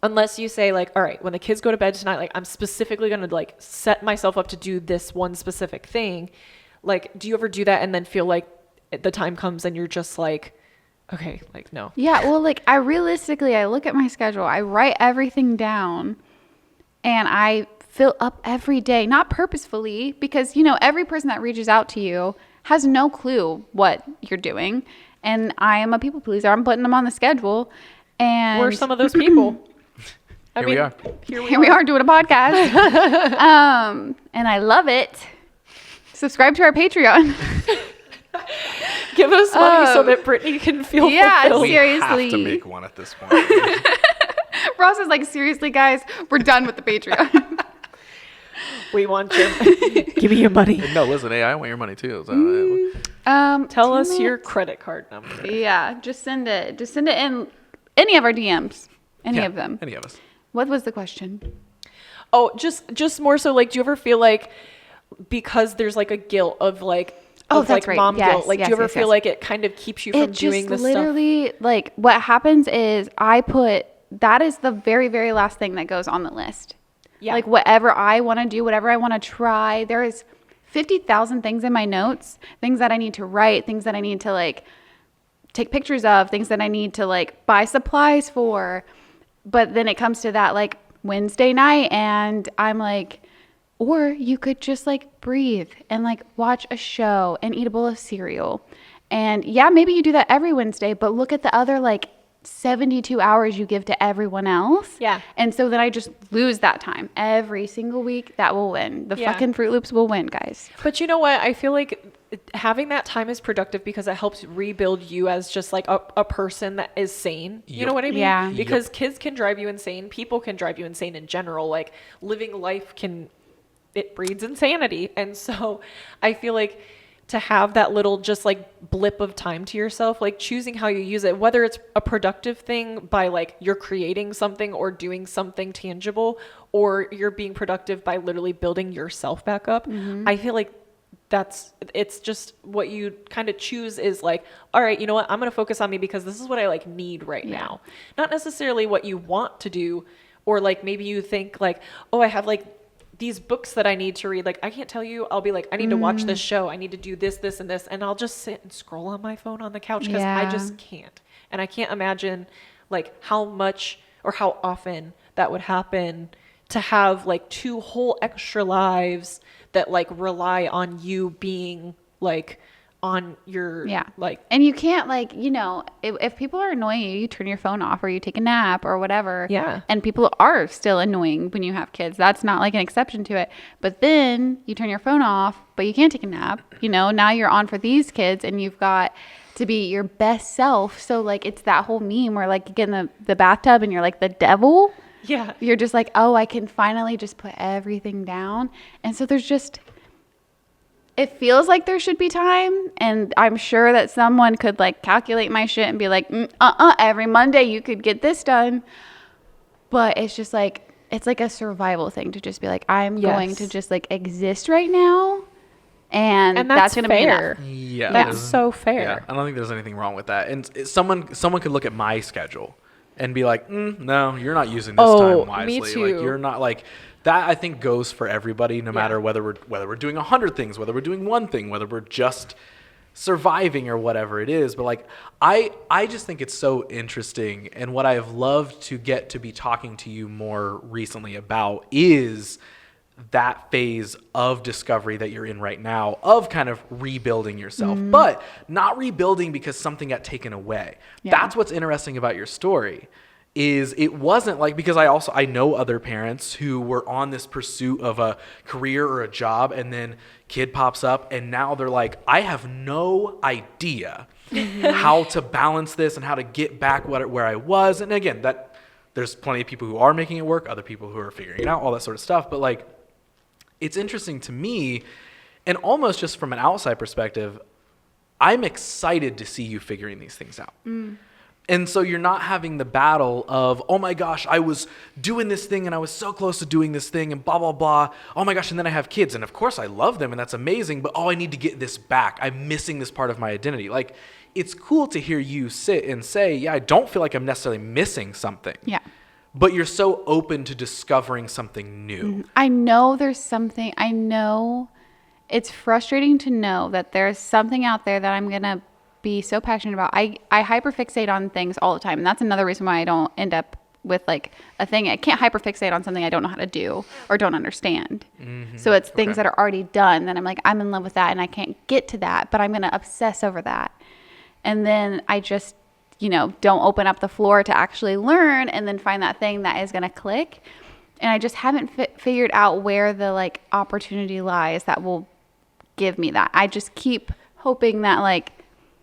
[SPEAKER 1] unless you say like, all right, when the kids go to bed tonight, like I'm specifically going to like set myself up to do this one specific thing. Like, do you ever do that and then feel like the time comes and you're just like, okay, like, no.
[SPEAKER 3] Yeah. Well, like I look at my schedule, I write everything down, and I fill up every day, not purposefully, because, every person that reaches out to you has no clue what you're doing. And I am a people pleaser. I'm putting them on the schedule. And
[SPEAKER 1] we're some of those people.
[SPEAKER 2] Here we are.
[SPEAKER 3] Here we are doing a podcast. And I love it. Subscribe to our Patreon.
[SPEAKER 1] Give us money so that Brittany can feel fulfilled.
[SPEAKER 2] We have
[SPEAKER 3] Seriously.
[SPEAKER 2] to make one at this point.
[SPEAKER 3] Ross is like, seriously, guys, we're done with the Patreon.
[SPEAKER 1] We want you. Give me your money.
[SPEAKER 2] No, listen, hey, I want your money too. So,
[SPEAKER 1] Tell us your credit card number.
[SPEAKER 3] Yeah, just send it. Just send it in any of our DMs. Any of them.
[SPEAKER 2] Any of us.
[SPEAKER 3] What was the question?
[SPEAKER 1] Oh, just more so, like, do you ever feel like, because there's like a guilt of like,
[SPEAKER 3] Oh,
[SPEAKER 1] of
[SPEAKER 3] that's
[SPEAKER 1] like
[SPEAKER 3] right.
[SPEAKER 1] mom
[SPEAKER 3] Yes,
[SPEAKER 1] guilt, like,
[SPEAKER 3] yes,
[SPEAKER 1] do you ever
[SPEAKER 3] yes,
[SPEAKER 1] feel
[SPEAKER 3] yes.
[SPEAKER 1] like it kind of keeps you from doing this stuff?
[SPEAKER 3] Literally, like, what happens is that is the very, very last thing that goes on the list.
[SPEAKER 1] Yeah.
[SPEAKER 3] Like, whatever I want to do, whatever I want to try, there is 50,000 things in my notes, things that I need to write, things that I need to, like, take pictures of, things that I need to, like, buy supplies for. But then it comes to that, like, Wednesday night, and I'm like, or you could just, like, breathe and, like, watch a show and eat a bowl of cereal. And yeah, maybe you do that every Wednesday, but look at the other, like, 72 hours you give to everyone else.
[SPEAKER 1] Yeah.
[SPEAKER 3] And so then I just lose that time every single week. That will win. The fucking Fruit Loops will win, guys.
[SPEAKER 1] But you know what? I feel like having that time is productive because it helps rebuild you as just like a person that is sane. You know what I mean?
[SPEAKER 3] Yeah.
[SPEAKER 1] Because kids can drive you insane. People can drive you insane in general. Like, living life it breeds insanity. And so I feel like to have that little just like blip of time to yourself, like choosing how you use it, whether it's a productive thing by like you're creating something or doing something tangible, or you're being productive by literally building yourself back up. I feel like it's just what you kind of choose is like, all right, you know what? I'm going to focus on me because this is what I like need right now. Not necessarily what you want to do, or like maybe you think like, oh, I have like these books that I need to read. Like, I can't tell you, I'll be like, I need to watch this show. I need to do this, this, and this. And I'll just sit and scroll on my phone on the couch because I just can't. And I can't imagine like how much or how often that would happen to have like 2 whole extra lives that like rely on you being like on your like.
[SPEAKER 3] And you can't, like, you know, if people are annoying you, you turn your phone off or you take a nap or whatever.
[SPEAKER 1] Yeah.
[SPEAKER 3] And people are still annoying when you have kids. That's not like an exception to it. But then you turn your phone off, but you can't take a nap. You know, now you're on for these kids and you've got to be your best self. So like it's that whole meme where like you get in the bathtub and you're like the devil.
[SPEAKER 1] Yeah.
[SPEAKER 3] You're just like, oh, I can finally just put everything down. And so there's just, it feels like there should be time, and I'm sure that someone could like calculate my shit and be like, every Monday you could get this done. But it's just like, it's like a survival thing to just be like, I'm going to just like exist right now, and that's going to be enough.
[SPEAKER 2] Yeah,
[SPEAKER 1] that's so fair.
[SPEAKER 2] Yeah, I don't think there's anything wrong with that. And someone could look at my schedule and be like, no, you're not using this time wisely.
[SPEAKER 1] Me too.
[SPEAKER 2] Like, you're not like. That I think goes for everybody, no matter whether we're doing 100 things, whether we're doing one thing, whether we're just surviving or whatever it is. But like I just think it's so interesting, and what I have loved to get to be talking to you more recently about is that phase of discovery that you're in right now, of kind of rebuilding yourself, but not rebuilding because something got taken away. That's what's interesting about your story. Is it wasn't like, because I know other parents who were on this pursuit of a career or a job, and then kid pops up and now they're like, I have no idea how to balance this and how to get back where I was. And again, that there's plenty of people who are making it work, other people who are figuring it out, all that sort of stuff. But like, it's interesting to me, and almost just from an outside perspective, I'm excited to see you figuring these things out. And so you're not having the battle of, oh my gosh, I was doing this thing and I was so close to doing this thing and blah, blah, blah. Oh my gosh, and then I have kids. And of course I love them and that's amazing, but I need to get this back. I'm missing this part of my identity. Like, it's cool to hear you sit and say, yeah, I don't feel like I'm necessarily missing something.
[SPEAKER 3] Yeah.
[SPEAKER 2] But you're so open to discovering something new.
[SPEAKER 3] I know there's something, I know it's frustrating to know that there's something out there that I'm going to be so passionate about. I hyperfixate on things all the time. And that's another reason why I don't end up with like a thing. I can't hyperfixate on something I don't know how to do or don't understand. So it's things that are already done that I'm like, I'm in love with that and I can't get to that, but I'm going to obsess over that. And then I just, you know, don't open up the floor to actually learn and then find that thing that is going to click. And I just haven't figured out where the like opportunity lies that will give me that. I just keep hoping that like,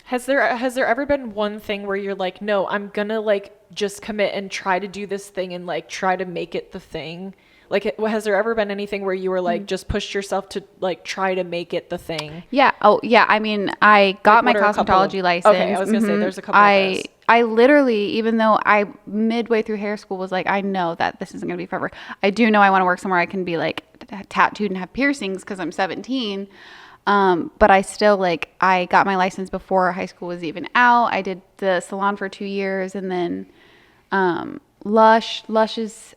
[SPEAKER 1] Has there ever been one thing where you're like, no, I'm gonna like just commit and try to do this thing and like try to make it the thing? Like, has there ever been anything where you were like, just pushed yourself to like try to make it the thing?
[SPEAKER 3] yeah. Oh, yeah. I mean, I got
[SPEAKER 1] Like,
[SPEAKER 3] my
[SPEAKER 1] what are a couple
[SPEAKER 3] cosmetology
[SPEAKER 1] of-
[SPEAKER 3] license.
[SPEAKER 1] Okay, I was gonna say there's a couple of those.
[SPEAKER 3] I literally, even though I midway through hair school was like, I know that this isn't gonna be forever. I do know I want to work somewhere I can be like tattooed and have piercings because I'm 17. But I still like, I got my license before high school was even out. I did the salon for 2 years, and then Lush is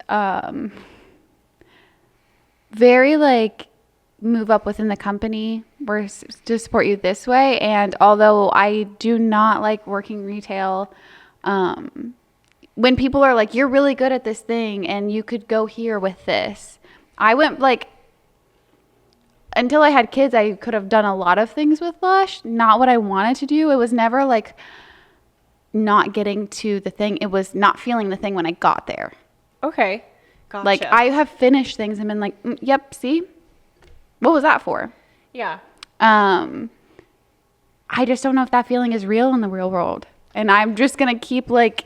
[SPEAKER 3] very like move up within the company. We're to support you this way. And although I do not like working retail, when people are like, you're really good at this thing and you could go here with this, I went like, until I had kids, I could have done a lot of things with Lush. Not what I wanted to do. It was never like not getting to the thing. It was not feeling the thing when I got there.
[SPEAKER 1] Okay. Gotcha.
[SPEAKER 3] Like, I have finished things and been like, yep, see? What was that for?
[SPEAKER 1] Yeah.
[SPEAKER 3] I just don't know if that feeling is real in the real world. And I'm just going to keep, like,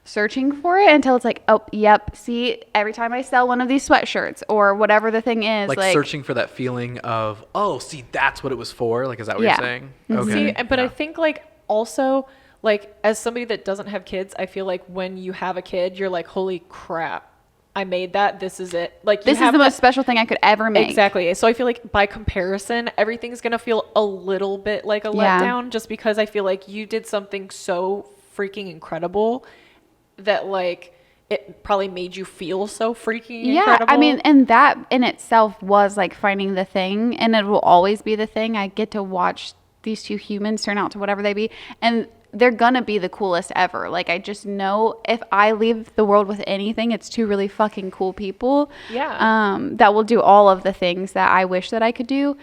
[SPEAKER 3] searching for it until it's like, oh, yep, see? Every time I sell one of these sweatshirts or whatever the thing is.
[SPEAKER 2] Like searching for that feeling of, oh, see, that's what it was for? Like, is that what
[SPEAKER 3] Yeah.
[SPEAKER 2] you're saying?
[SPEAKER 3] Mhm.
[SPEAKER 2] Okay.
[SPEAKER 1] See, but
[SPEAKER 2] Yeah.
[SPEAKER 1] I think like also like as somebody that doesn't have kids, I feel like when you have a kid, you're like, holy crap, I made that. This is it. Like you
[SPEAKER 3] This is
[SPEAKER 1] have
[SPEAKER 3] the
[SPEAKER 1] that-
[SPEAKER 3] most special thing I could ever make.
[SPEAKER 1] Exactly. So I feel like by comparison, everything's going to feel a little bit like a
[SPEAKER 3] Yeah.
[SPEAKER 1] letdown just because I feel like you did something so freaking incredible that like it probably made you feel so freaking
[SPEAKER 3] Yeah,
[SPEAKER 1] incredible.
[SPEAKER 3] I mean, and that in itself was like finding the thing, and it will always be the thing. I get to watch these two humans turn out to whatever they be, and they're gonna be the coolest ever. Like, I just know if I leave the world with anything, it's two really fucking cool people.
[SPEAKER 1] Yeah.
[SPEAKER 3] That will do all of the things that I wish that I could do.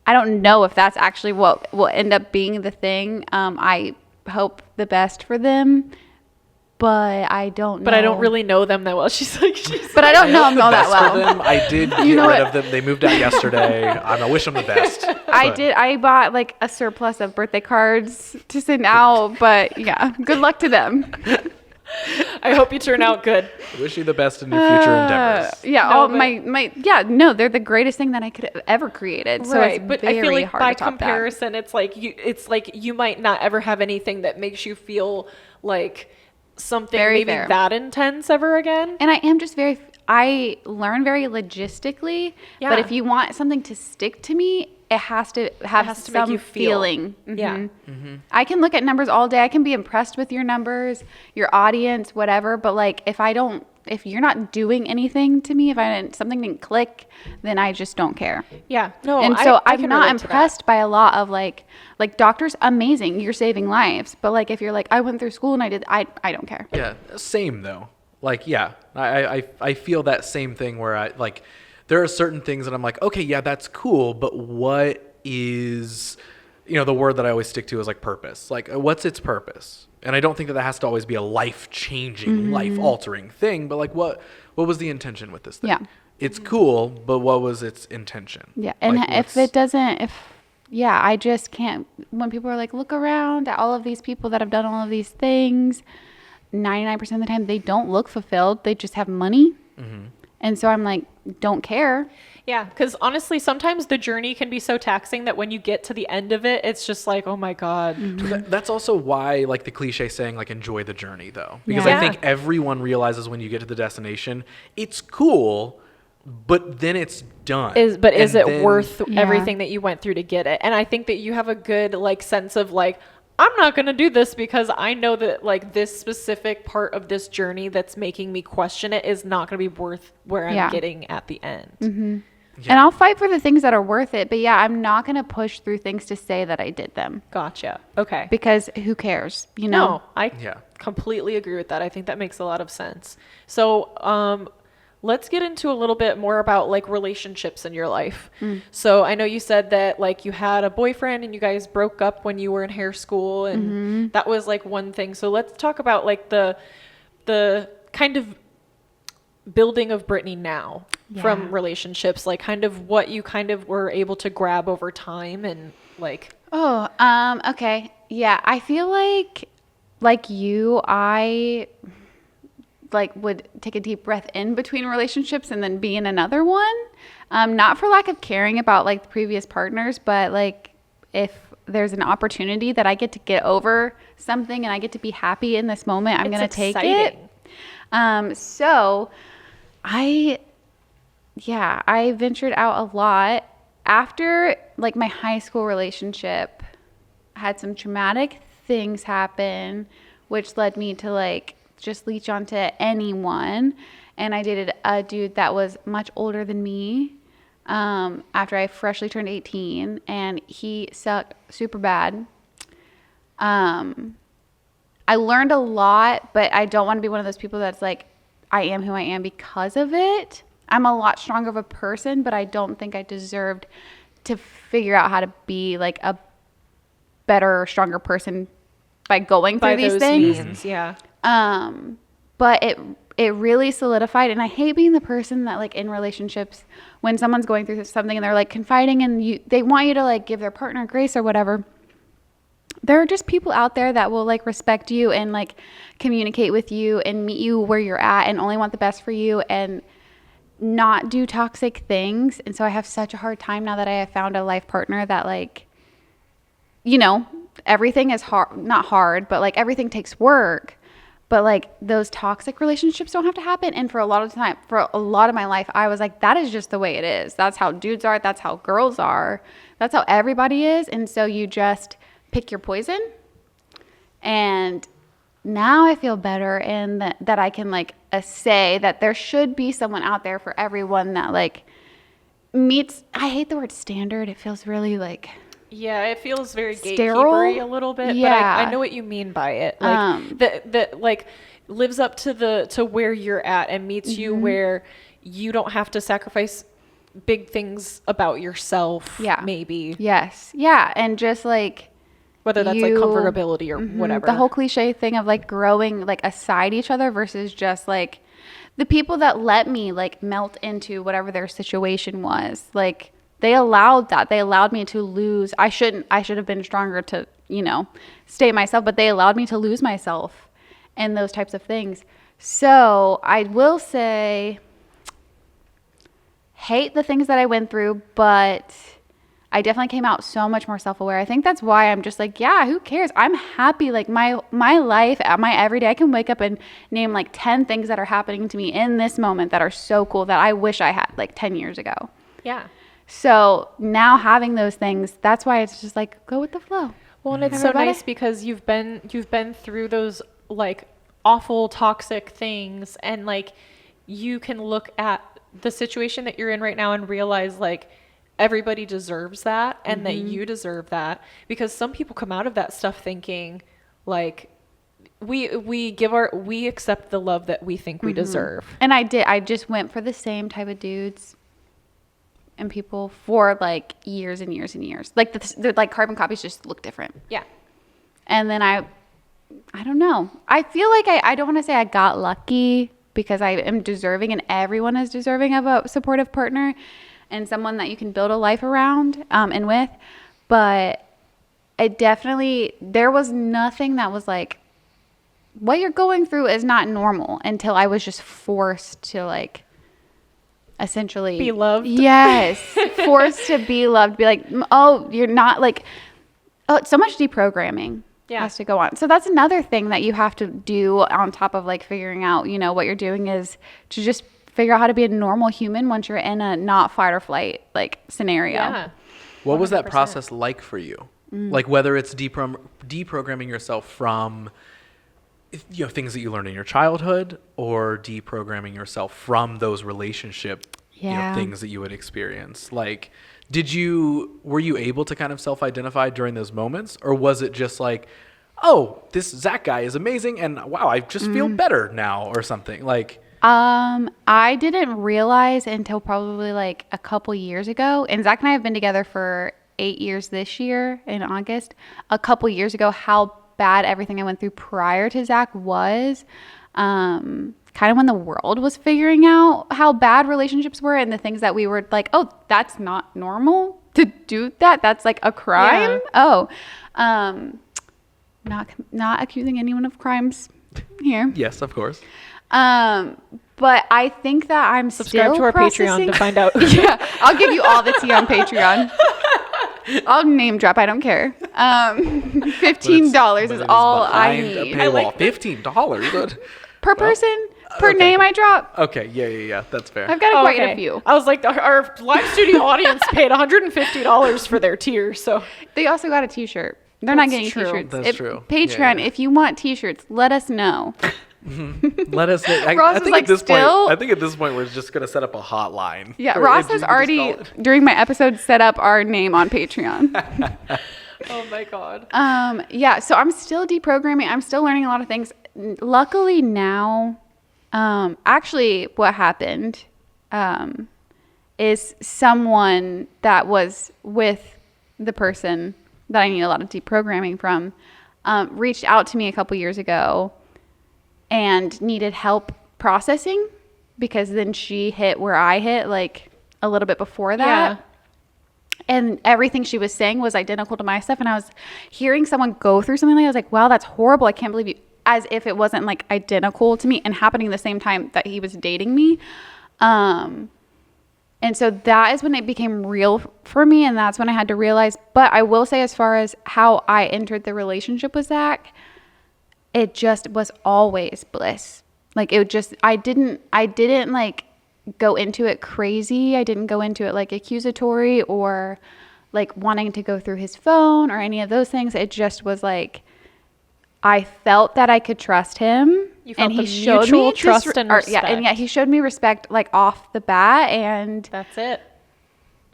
[SPEAKER 3] I don't know if that's actually what will end up being the thing. I hope the best for them, but I don't know.
[SPEAKER 1] But I don't really know them that well. She's like,
[SPEAKER 3] But I don't know them all that
[SPEAKER 2] Best for
[SPEAKER 3] well.
[SPEAKER 2] them. I did get
[SPEAKER 3] know
[SPEAKER 2] rid
[SPEAKER 3] what?
[SPEAKER 2] of them. They moved out yesterday. I wish them the best.
[SPEAKER 3] I
[SPEAKER 2] But-
[SPEAKER 3] did. I bought like a surplus of birthday cards to send out, but yeah, good luck to them.
[SPEAKER 1] I hope you turn out good.
[SPEAKER 2] Wish you the best in your future endeavors.
[SPEAKER 3] Yeah,
[SPEAKER 1] No,
[SPEAKER 3] all
[SPEAKER 1] but-
[SPEAKER 3] my yeah, no, they're the greatest thing that I could have ever created. So
[SPEAKER 1] Right,
[SPEAKER 3] it's
[SPEAKER 1] but
[SPEAKER 3] very
[SPEAKER 1] I feel like
[SPEAKER 3] hard
[SPEAKER 1] by
[SPEAKER 3] to top that.
[SPEAKER 1] comparison, it's like you might not ever have anything that makes you feel like something
[SPEAKER 3] Very
[SPEAKER 1] maybe
[SPEAKER 3] fair.
[SPEAKER 1] that intense ever again.
[SPEAKER 3] And I am just I learn very logistically,
[SPEAKER 1] Yeah.
[SPEAKER 3] but if you want something to stick to me, it has to have
[SPEAKER 1] has to make
[SPEAKER 3] some
[SPEAKER 1] you feel.
[SPEAKER 3] feeling.
[SPEAKER 1] Yeah.
[SPEAKER 3] Mhm. I can look at numbers all day. I can be impressed with your numbers, your audience, whatever. But like, if you're not doing anything to me, something didn't click, then I just don't care.
[SPEAKER 1] Yeah, no,
[SPEAKER 3] And so
[SPEAKER 1] I
[SPEAKER 3] I'm
[SPEAKER 1] can
[SPEAKER 3] not
[SPEAKER 1] relate to that.
[SPEAKER 3] impressed by a lot of like doctors, amazing, you're saving lives. But like, if you're like, I went through school and I don't care.
[SPEAKER 2] Yeah, same though. Like, yeah, I feel that same thing where I like, there are certain things that I'm like, okay, yeah, that's cool, but what is, the word that I always stick to is like purpose. Like, what's its purpose? And I don't think that has to always be a life-changing, life-altering thing, but like, what was the intention with this thing?
[SPEAKER 3] Yeah.
[SPEAKER 2] It's cool, but what was its intention?
[SPEAKER 3] Yeah. And
[SPEAKER 2] Like,
[SPEAKER 3] if it doesn't, I just can't, when people are like, look around at all of these people that have done all of these things, 99% of the time they don't look fulfilled. They just have money. And so I'm like, don't care.
[SPEAKER 1] Yeah, because honestly, sometimes the journey can be so taxing that when you get to the end of it, it's just like, oh my God.
[SPEAKER 2] That's also why, like, the cliche saying, like, enjoy the journey, though. Because
[SPEAKER 3] Yeah.
[SPEAKER 2] I think everyone realizes when you get to the destination, it's cool, but then it's done.
[SPEAKER 1] Is
[SPEAKER 2] And
[SPEAKER 1] it
[SPEAKER 2] then-
[SPEAKER 1] worth
[SPEAKER 3] Yeah.
[SPEAKER 1] everything that you went through to get it? And I think that you have a good like sense of like, I'm not going to do this because I know that like this specific part of this journey that's making me question it is not going to be worth where I'm
[SPEAKER 3] Yeah.
[SPEAKER 1] getting at the end.
[SPEAKER 2] Yeah.
[SPEAKER 3] And I'll fight for the things that are worth it. But yeah, I'm not going to push through things to say that I did them,
[SPEAKER 1] Gotcha. Okay.
[SPEAKER 3] because who cares?
[SPEAKER 1] No, I
[SPEAKER 2] Yeah.
[SPEAKER 1] completely agree with that. I think that makes a lot of sense. So, let's get into a little bit more about like relationships in your life. So I know you said that like you had a boyfriend and you guys broke up when you were in hair school, and that was like one thing. So let's talk about like the kind of building of Brittani now. from relationships, like kind of what you kind of were able to grab over time and like.
[SPEAKER 3] Okay. Yeah. I feel like you, I like would take a deep breath in between relationships and then be in another one. Not for lack of caring about like the previous partners, but like if there's an opportunity that I get to get over something and I get to be happy in this moment, I'm going to take it. So I ventured out a lot after like my high school relationship. Had some traumatic things happen, which led me to like just leech onto anyone. And I dated a dude that was much older than me after I freshly turned 18, and he sucked super bad. I learned a lot, but I don't want to be one of those people that's like, I am who I am because of it. I'm a lot stronger of a person, but I don't think I deserved to figure out how to be like a better, stronger person by going through these things.
[SPEAKER 1] Means, yeah.
[SPEAKER 3] But it really solidified, and I hate being the person that like in relationships when someone's going through something and they're like confiding and they want you to like give their partner grace or whatever. There are just people out there that will like respect you and like communicate with you and meet you where you're at and only want the best for you and not do toxic things. And so I have such a hard time now that I have found a life partner that like, you know, everything is hard, not hard, but like everything takes work. But like those toxic relationships don't have to happen. And for a lot of my life, I was like, that is just the way it is. That's how dudes are. That's how girls are. That's how everybody is. And so you just pick your poison. And now I feel better in that I can like say that there should be someone out there for everyone that like meets. I hate the word standard. It feels really like.
[SPEAKER 1] Yeah, it feels very
[SPEAKER 3] sterile?
[SPEAKER 1] gatekeepery a little bit,
[SPEAKER 3] Yeah.
[SPEAKER 1] but I know what you mean by it. Like that like lives up to where you're at and meets you where you don't have to sacrifice big things about yourself.
[SPEAKER 3] Yeah.
[SPEAKER 1] Maybe.
[SPEAKER 3] Yes. Yeah. And just like
[SPEAKER 1] whether that's like comfortability or whatever.
[SPEAKER 3] The whole cliche thing of like growing like aside each other versus just like the people that let me like melt into whatever their situation was. Like they allowed that. They allowed me to lose. I should have been stronger to, you know, stay myself, but they allowed me to lose myself and those types of things. So I will say, hate the things that I went through, but I definitely came out so much more self-aware. I think that's why I'm just like, yeah, who cares? I'm happy. Like my life, my everyday, I can wake up and name like 10 things that are happening to me in this moment that are so cool that I wish I had like 10 years ago.
[SPEAKER 1] Yeah.
[SPEAKER 3] So now having those things, that's why it's just like go with the flow.
[SPEAKER 1] Well, and it's so nice because you've been through those like awful toxic things, and like you can look at the situation that you're in right now and realize like everybody deserves that and that you deserve that, because some people come out of that stuff thinking like we accept the love that we think we deserve.
[SPEAKER 3] And I just went for the same type of dudes and people for like years and years and years. Like the like carbon copies just look different.
[SPEAKER 1] Yeah.
[SPEAKER 3] And then I don't know. I feel like I don't want to say I got lucky because I am deserving and everyone is deserving of a supportive partner and someone that you can build a life around and with. But it definitely, there was nothing that was like, what you're going through is not normal, until I was just forced to like essentially
[SPEAKER 1] be loved.
[SPEAKER 3] Yes. Forced to be loved. Be like, oh, you're not like, oh, so much deprogramming has to go on. So that's another thing that you have to do on top of like figuring out, you know, what you're doing is to just figure out how to be a normal human once you're in a not fight or flight like scenario.
[SPEAKER 1] Yeah.
[SPEAKER 2] What was that process like for you? Like whether it's deprogramming yourself from, you know, things that you learned in your childhood, or deprogramming yourself from those relationship you know, things that you would experience. Like, were you able to kind of self-identify during those moments, or was it just like, oh, this Zach guy is amazing and wow, I just feel better now or something? Like,
[SPEAKER 3] I didn't realize until probably like a couple years ago, and Zach and I have been together for 8 years this year in August, a couple years ago, how bad everything I went through prior to Zach was. kind of when the world was figuring out how bad relationships were and the things that we were like, oh, that's not normal to do that. That's like a crime.
[SPEAKER 1] Yeah.
[SPEAKER 3] Oh, not accusing anyone of crimes here.
[SPEAKER 2] Yes, of course.
[SPEAKER 3] But I think that I'm
[SPEAKER 1] Subscribe
[SPEAKER 3] still
[SPEAKER 1] to our
[SPEAKER 3] processing.
[SPEAKER 1] Patreon to find out.
[SPEAKER 3] Yeah, I'll give you all the tea on Patreon. I'll name drop. I don't care. $15 is all I need.
[SPEAKER 2] I like $15
[SPEAKER 3] per person, per name I drop.
[SPEAKER 2] Okay, yeah. That's fair.
[SPEAKER 3] I've got quite a few.
[SPEAKER 1] I was like, our live studio audience paid $150 for their tier, so
[SPEAKER 3] They also got a T-shirt. They're not
[SPEAKER 1] That's
[SPEAKER 3] getting
[SPEAKER 1] true.
[SPEAKER 3] T-shirts.
[SPEAKER 2] That's true.
[SPEAKER 3] Patreon,
[SPEAKER 2] Yeah.
[SPEAKER 3] if you want T-shirts, let us know.
[SPEAKER 2] Let us know.
[SPEAKER 3] Ross
[SPEAKER 2] I
[SPEAKER 3] is
[SPEAKER 2] think
[SPEAKER 3] like,
[SPEAKER 2] at this
[SPEAKER 3] still-
[SPEAKER 2] point, I think at this point we're just gonna set up a hotline.
[SPEAKER 3] Yeah,
[SPEAKER 2] Or
[SPEAKER 3] Ross
[SPEAKER 2] if you
[SPEAKER 3] has
[SPEAKER 2] could just
[SPEAKER 3] already,
[SPEAKER 2] call it.
[SPEAKER 3] during my episode, set up our name on Patreon.
[SPEAKER 1] oh my god.
[SPEAKER 3] Yeah, so I'm still deprogramming. I'm still learning a lot of things. Luckily now, actually what happened is someone that was with the person that I need a lot of deprogramming from reached out to me a couple years ago and needed help processing because then she hit where I hit like a little bit before that.
[SPEAKER 1] Yeah.
[SPEAKER 3] And everything she was saying was identical to my stuff. And I was hearing someone go through something like that. I was like, wow, that's horrible. I can't believe you. As if it wasn't like identical to me and happening the same time that he was dating me. And so that is when it became real for me. And that's when I had to realize. But I will say, as far as how I entered the relationship with Zach, it just was always bliss. Like it just, I didn't like go into it crazy. I didn't go into it like accusatory or like wanting to go through his phone or any of those things. It just was like, I felt that I could trust him.
[SPEAKER 1] You felt
[SPEAKER 3] and he
[SPEAKER 1] the
[SPEAKER 3] showed
[SPEAKER 1] mutual
[SPEAKER 3] me
[SPEAKER 1] trust and
[SPEAKER 3] Yeah, and
[SPEAKER 1] respect.
[SPEAKER 3] he showed me respect like off the bat and
[SPEAKER 1] That's it.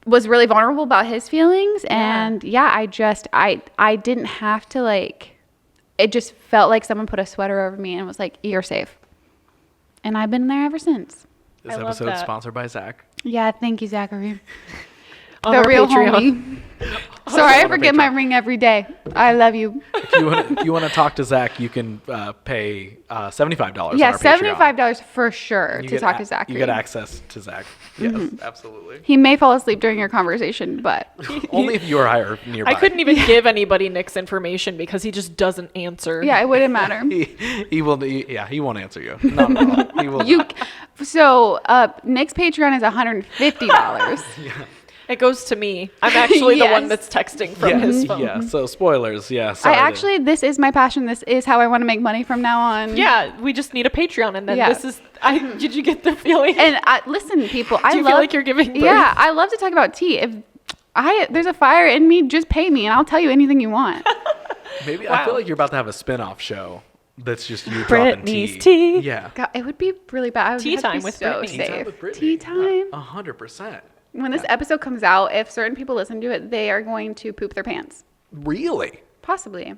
[SPEAKER 3] was really vulnerable about his feelings.
[SPEAKER 1] Yeah.
[SPEAKER 3] And yeah, I didn't have to like, it just felt like someone put a sweater over me and was like, you're safe. And I've been there ever since.
[SPEAKER 2] This
[SPEAKER 1] I love
[SPEAKER 2] episode is
[SPEAKER 1] that.
[SPEAKER 2] sponsored by Zach.
[SPEAKER 3] Yeah, thank you, Zachary.
[SPEAKER 1] On
[SPEAKER 3] The
[SPEAKER 1] our
[SPEAKER 3] real
[SPEAKER 1] Patreon.
[SPEAKER 3] homie. Sorry, I
[SPEAKER 2] on our
[SPEAKER 3] forget my
[SPEAKER 2] Patreon.
[SPEAKER 3] ring every day. I love you.
[SPEAKER 2] If you want to talk to Zach, you can pay $75
[SPEAKER 3] Yeah,
[SPEAKER 2] on our Patreon.
[SPEAKER 3] $75 for sure
[SPEAKER 2] You
[SPEAKER 3] to
[SPEAKER 2] get
[SPEAKER 3] talk to Zachary.
[SPEAKER 2] You get access to Zach. Yes, absolutely.
[SPEAKER 3] He may fall asleep during your conversation, but
[SPEAKER 2] Only if you or I are nearby.
[SPEAKER 1] I couldn't even give anybody Nick's information because he just doesn't answer.
[SPEAKER 3] yeah, it wouldn't matter.
[SPEAKER 2] He won't answer you. Not at all. He will.
[SPEAKER 3] So Nick's Patreon is $150.
[SPEAKER 1] It goes to me. I'm actually the one
[SPEAKER 3] Yes.
[SPEAKER 1] that's texting from his phone.
[SPEAKER 2] Yeah. So spoilers. Yeah.
[SPEAKER 3] I
[SPEAKER 2] Sorry
[SPEAKER 3] actually, this is my passion. This is how I want to make money from now on.
[SPEAKER 1] Yeah, we just need a Patreon, and then
[SPEAKER 3] Yeah.
[SPEAKER 1] this is. Did you get the feeling?
[SPEAKER 3] And listen, people,
[SPEAKER 1] Do you feel like you're giving birth?
[SPEAKER 3] Yeah, I love to talk about tea. If there's a fire in me, just pay me, and I'll tell you anything you want.
[SPEAKER 2] Maybe
[SPEAKER 1] Wow.
[SPEAKER 2] I feel like you're about to have a spin-off show that's just you dropping
[SPEAKER 1] Brittany's
[SPEAKER 2] tea.
[SPEAKER 1] tea.
[SPEAKER 2] Yeah.
[SPEAKER 3] God, it would be really bad. I would
[SPEAKER 1] Tea
[SPEAKER 3] have to
[SPEAKER 1] time
[SPEAKER 3] be
[SPEAKER 1] with
[SPEAKER 3] so
[SPEAKER 1] Brittany.
[SPEAKER 2] Tea time
[SPEAKER 3] safe.
[SPEAKER 2] with Brittany.
[SPEAKER 3] Tea time.
[SPEAKER 2] 100%.
[SPEAKER 3] When this episode comes out, if certain people listen to it, they are going to poop their pants.
[SPEAKER 2] Really?
[SPEAKER 3] Possibly.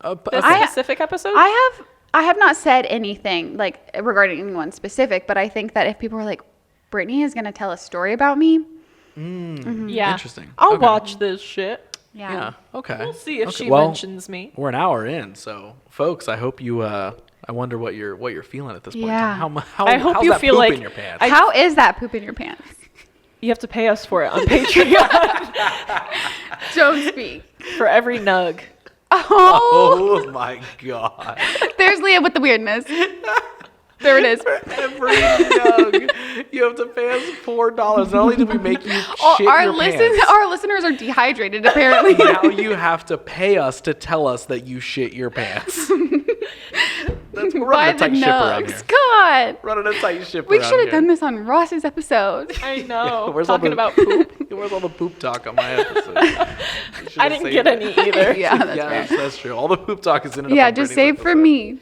[SPEAKER 1] This
[SPEAKER 3] I-
[SPEAKER 1] specific episode?
[SPEAKER 3] I have not said anything like regarding anyone specific, but I think that if people are like, Brittany is going to tell a story about me.
[SPEAKER 1] yeah.
[SPEAKER 2] Interesting.
[SPEAKER 1] I'll
[SPEAKER 2] Okay.
[SPEAKER 1] watch this shit.
[SPEAKER 2] Yeah. Okay.
[SPEAKER 1] We'll see if
[SPEAKER 2] Okay,
[SPEAKER 1] she
[SPEAKER 2] well,
[SPEAKER 1] mentions me.
[SPEAKER 2] We're an hour in, so folks, I hope you. I wonder what you're feeling at this point. in
[SPEAKER 3] Yeah.
[SPEAKER 2] time. How
[SPEAKER 1] I hope
[SPEAKER 2] how's
[SPEAKER 1] you
[SPEAKER 2] that
[SPEAKER 1] feel
[SPEAKER 2] poop
[SPEAKER 1] like
[SPEAKER 2] in your pants?
[SPEAKER 3] How is that poop in your pants?
[SPEAKER 1] You have to pay us for it on Patreon
[SPEAKER 3] Don't speak.
[SPEAKER 1] for every nug.
[SPEAKER 3] Oh,
[SPEAKER 2] Oh my god!
[SPEAKER 3] there's Leah with the weirdness. There it is.
[SPEAKER 2] Every nug, you have to pay us $4. Not only do we make you shit
[SPEAKER 3] Our
[SPEAKER 2] your pants,
[SPEAKER 3] our listeners are dehydrated apparently.
[SPEAKER 2] now you have to pay us to tell us that you shit your pants. We're
[SPEAKER 3] By
[SPEAKER 2] running a
[SPEAKER 3] the
[SPEAKER 2] tight ship around
[SPEAKER 3] nugs.
[SPEAKER 2] here.
[SPEAKER 3] God.
[SPEAKER 2] Running a tight ship
[SPEAKER 3] We
[SPEAKER 2] around
[SPEAKER 3] should have
[SPEAKER 2] here.
[SPEAKER 3] done this on Ross's episode.
[SPEAKER 1] I know.
[SPEAKER 2] Where's all
[SPEAKER 1] Talking
[SPEAKER 2] the-
[SPEAKER 1] about poop.
[SPEAKER 2] Where's all the poop talk on my episode? We should've
[SPEAKER 1] I didn't
[SPEAKER 2] saved
[SPEAKER 1] get
[SPEAKER 2] it.
[SPEAKER 1] any either.
[SPEAKER 3] Yeah, that's
[SPEAKER 2] Yes,
[SPEAKER 3] fair.
[SPEAKER 2] that's true. All the poop talk is in it.
[SPEAKER 3] Yeah, just save for me.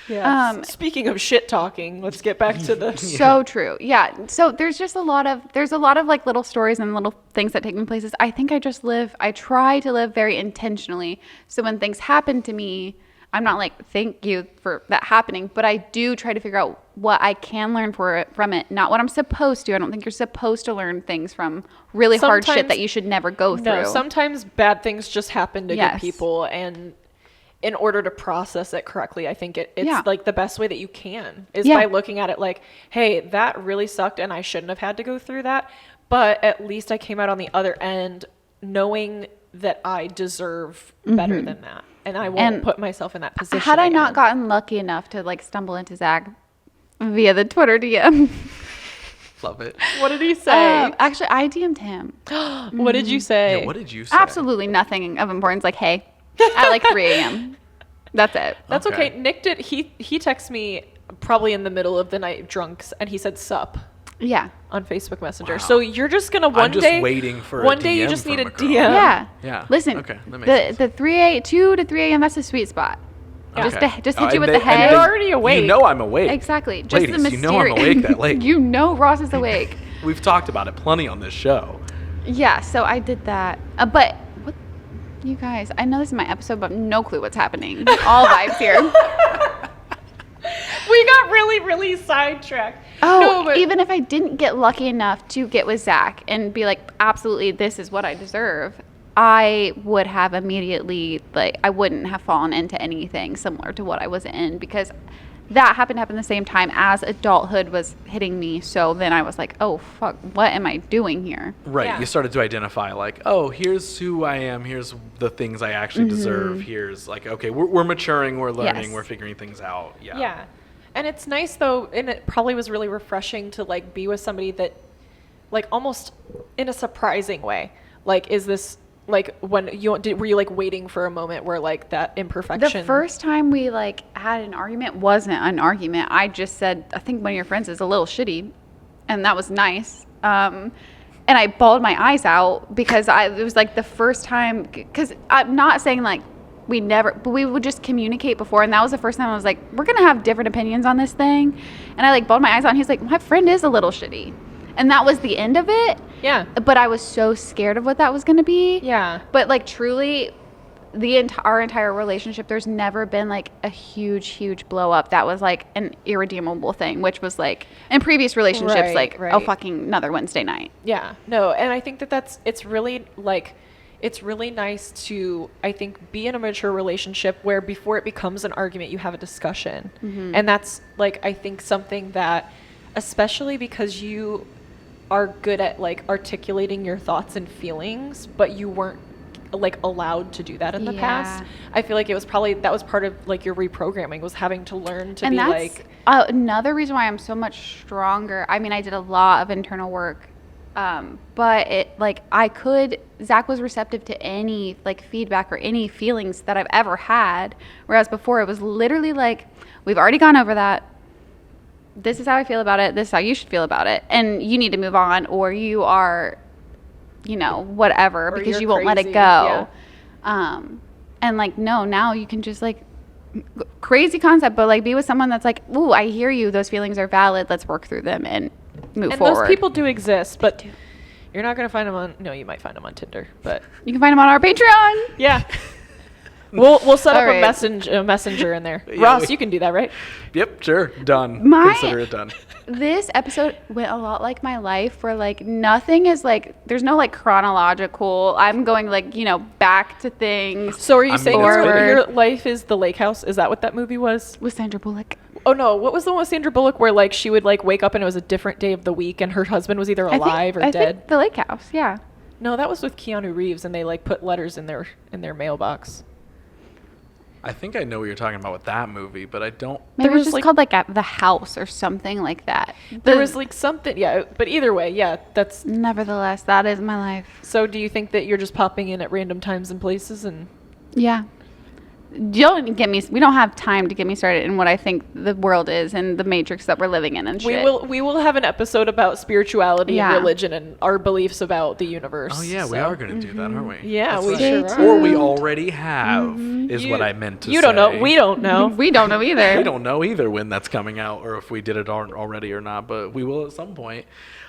[SPEAKER 1] Yeah. Speaking of shit talking, let's get back to the.
[SPEAKER 3] So true. Yeah. So there's a lot of like little stories and little things that take me places. I think I try to live very intentionally. So when things happen to me, I'm not like, thank you for that happening, but I do try to figure out what I can learn from it, not what I'm supposed to. I don't think you're supposed to learn things from really hard shit
[SPEAKER 1] Sometimes-
[SPEAKER 3] that you should never go through.
[SPEAKER 1] No, sometimes bad things just happen to
[SPEAKER 3] Yes.
[SPEAKER 1] good people, and in order to process it correctly, I think it's
[SPEAKER 3] Yeah.
[SPEAKER 1] like the best way that you can is
[SPEAKER 3] Yeah.
[SPEAKER 1] by looking at it like, hey, that really sucked and I shouldn't have had to go through that. But at least I came out on the other end knowing that I deserve better than that. And I won't
[SPEAKER 3] And
[SPEAKER 1] put myself in that position.
[SPEAKER 3] Had I not
[SPEAKER 1] again.
[SPEAKER 3] gotten lucky enough to like stumble into Zach via the Twitter DM,
[SPEAKER 2] Love it.
[SPEAKER 1] What did he say?
[SPEAKER 3] actually, I DM'd him.
[SPEAKER 1] What did you say?
[SPEAKER 2] Yeah, what did you say?
[SPEAKER 3] Absolutely nothing of importance. Like, hey, at like 3 a.m. That's it.
[SPEAKER 1] That's
[SPEAKER 2] Okay.
[SPEAKER 1] okay. Nick did. He texted me probably in the middle of the night, drunks, and he said "sup"
[SPEAKER 3] Yeah.
[SPEAKER 1] on Facebook Messenger.
[SPEAKER 2] Wow.
[SPEAKER 1] So you're just gonna one
[SPEAKER 2] I'm just
[SPEAKER 1] day
[SPEAKER 2] waiting for a
[SPEAKER 1] one day you
[SPEAKER 2] DM
[SPEAKER 1] just need a
[SPEAKER 2] from a girl.
[SPEAKER 1] DM.
[SPEAKER 3] Yeah.
[SPEAKER 2] Yeah.
[SPEAKER 3] Listen.
[SPEAKER 2] Okay, that makes
[SPEAKER 3] The 2 to 3 a.m. That's a sweet spot. Just
[SPEAKER 2] Okay.
[SPEAKER 3] just
[SPEAKER 2] Oh,
[SPEAKER 3] hit you
[SPEAKER 2] and
[SPEAKER 3] with the
[SPEAKER 2] they- and
[SPEAKER 3] hey.
[SPEAKER 1] You're already awake.
[SPEAKER 2] You know I'm awake.
[SPEAKER 3] Exactly. Just
[SPEAKER 2] Ladies,
[SPEAKER 3] the
[SPEAKER 2] you know I'm awake that late.
[SPEAKER 3] You know Ross is awake.
[SPEAKER 2] We've talked about it plenty on this show.
[SPEAKER 3] Yeah. So I did that. But what? You guys, I know this is my episode, but no clue what's happening. All vibes here.
[SPEAKER 1] We got really sidetracked.
[SPEAKER 3] Oh,
[SPEAKER 1] No, but-
[SPEAKER 3] even if I didn't get lucky enough to get with Zach and be like, absolutely, this is what I deserve, I would have immediately, like, I wouldn't have fallen into anything similar to what I was in because that happened to happen the same time as adulthood was hitting me. So then I was like, oh, fuck, what am I doing here?
[SPEAKER 2] Right.
[SPEAKER 1] Yeah.
[SPEAKER 2] You started to identify like, oh, here's who I am. Here's the things I actually deserve. Here's like, okay, we're maturing. We're learning.
[SPEAKER 3] Yes.
[SPEAKER 2] We're figuring things out. Yeah.
[SPEAKER 1] Yeah. And it's nice though, and it probably was really refreshing to like be with somebody that like almost in a surprising way. Like, is this like when were you like waiting for a moment where like that imperfection?
[SPEAKER 3] The first time we like had an argument wasn't an argument. I just said, I think one of your friends is a little shitty, and that was nice. And I bawled my eyes out because it was like the first time. Because I'm not saying like but we would just communicate before, and that was the first time I was like, we're gonna have different opinions on this thing, and I like bawled my eyes out. And he's like, my friend is a little shitty, and that was the end of it.
[SPEAKER 1] Yeah.
[SPEAKER 3] But I was so scared of what that was gonna be.
[SPEAKER 1] Yeah.
[SPEAKER 3] But like truly, our entire relationship, there's never been like a huge blow up that was like an irredeemable thing, which was like in previous relationships,
[SPEAKER 1] Right,
[SPEAKER 3] like oh
[SPEAKER 1] right.
[SPEAKER 3] fucking another Wednesday night.
[SPEAKER 1] Yeah, no, and I think it's really like, it's really nice to, I think, be in a mature relationship where before it becomes an argument, you have a discussion. And that's like, I think something that, especially because you are good at like articulating your thoughts and feelings, but you weren't like allowed to do that in the past. I feel like that was part of like your reprogramming, was having to learn to
[SPEAKER 3] And
[SPEAKER 1] be
[SPEAKER 3] that's
[SPEAKER 1] like,
[SPEAKER 3] another reason why I'm so much stronger. I mean, I did a lot of internal work, but Zach was receptive to any like feedback or any feelings that I've ever had. Whereas before it was literally like, we've already gone over that. This is how I feel about it. This is how you should feel about it. And you need to move on, or you are, whatever,
[SPEAKER 1] Or
[SPEAKER 3] because
[SPEAKER 1] you're
[SPEAKER 3] you won't let it
[SPEAKER 1] crazy.
[SPEAKER 3] go.
[SPEAKER 1] Yeah.
[SPEAKER 3] And like, no, now you can just like, crazy concept, but like be with someone that's like, ooh, I hear you. Those feelings are valid. Let's work through them and move
[SPEAKER 1] and
[SPEAKER 3] forward.
[SPEAKER 1] those people do exist, but you're not going to find them on, no, you might find them on Tinder, but
[SPEAKER 3] You can find them on our Patreon.
[SPEAKER 1] yeah. We'll set up
[SPEAKER 3] All right.
[SPEAKER 1] a messenger in there.
[SPEAKER 2] Yeah,
[SPEAKER 1] Ross, you can do that, right?
[SPEAKER 2] Yep. Sure. Done.
[SPEAKER 3] My-
[SPEAKER 2] Consider it done.
[SPEAKER 3] This episode went a lot like my life, where like nothing is like, there's no like chronological. I'm going like, back to things.
[SPEAKER 1] So are you
[SPEAKER 2] I
[SPEAKER 1] saying
[SPEAKER 2] mean, it's good.
[SPEAKER 1] your life is the lake house? Is that what that movie was?
[SPEAKER 3] With Sandra Bullock.
[SPEAKER 1] Oh no, what was the one with Sandra Bullock where like she would like wake up and it was a different day of the week and her husband was either alive or
[SPEAKER 3] I
[SPEAKER 1] dead?
[SPEAKER 3] think the lake house. Yeah.
[SPEAKER 1] No, that was with Keanu Reeves and they like put letters in their mailbox.
[SPEAKER 2] I think I know what you're talking about with that movie, but I don't.
[SPEAKER 3] Maybe
[SPEAKER 1] There
[SPEAKER 3] it was
[SPEAKER 1] was,
[SPEAKER 3] just
[SPEAKER 1] like-
[SPEAKER 3] called like The House or something like that.
[SPEAKER 1] There was like something, yeah, but either way, yeah, that's.
[SPEAKER 3] Nevertheless, that is my life.
[SPEAKER 1] So do you think that you're just popping in at random times and places and?
[SPEAKER 3] Yeah. We don't have time to get me started in what I think the world is and the matrix that we're living in and shit.
[SPEAKER 1] We will have an episode about spirituality
[SPEAKER 3] Yeah.
[SPEAKER 1] and religion and our beliefs about the universe.
[SPEAKER 2] Oh yeah, we
[SPEAKER 1] so-
[SPEAKER 2] are going to do that, aren't we?
[SPEAKER 1] Yeah,
[SPEAKER 2] That's
[SPEAKER 1] we
[SPEAKER 2] right.
[SPEAKER 1] sure are.
[SPEAKER 2] Or we already have, is
[SPEAKER 1] You-
[SPEAKER 2] what I meant to say.
[SPEAKER 1] You don't know. We don't know.
[SPEAKER 3] We don't know either.
[SPEAKER 2] We don't know either when that's coming out or if we did it already or not, but we will at some point.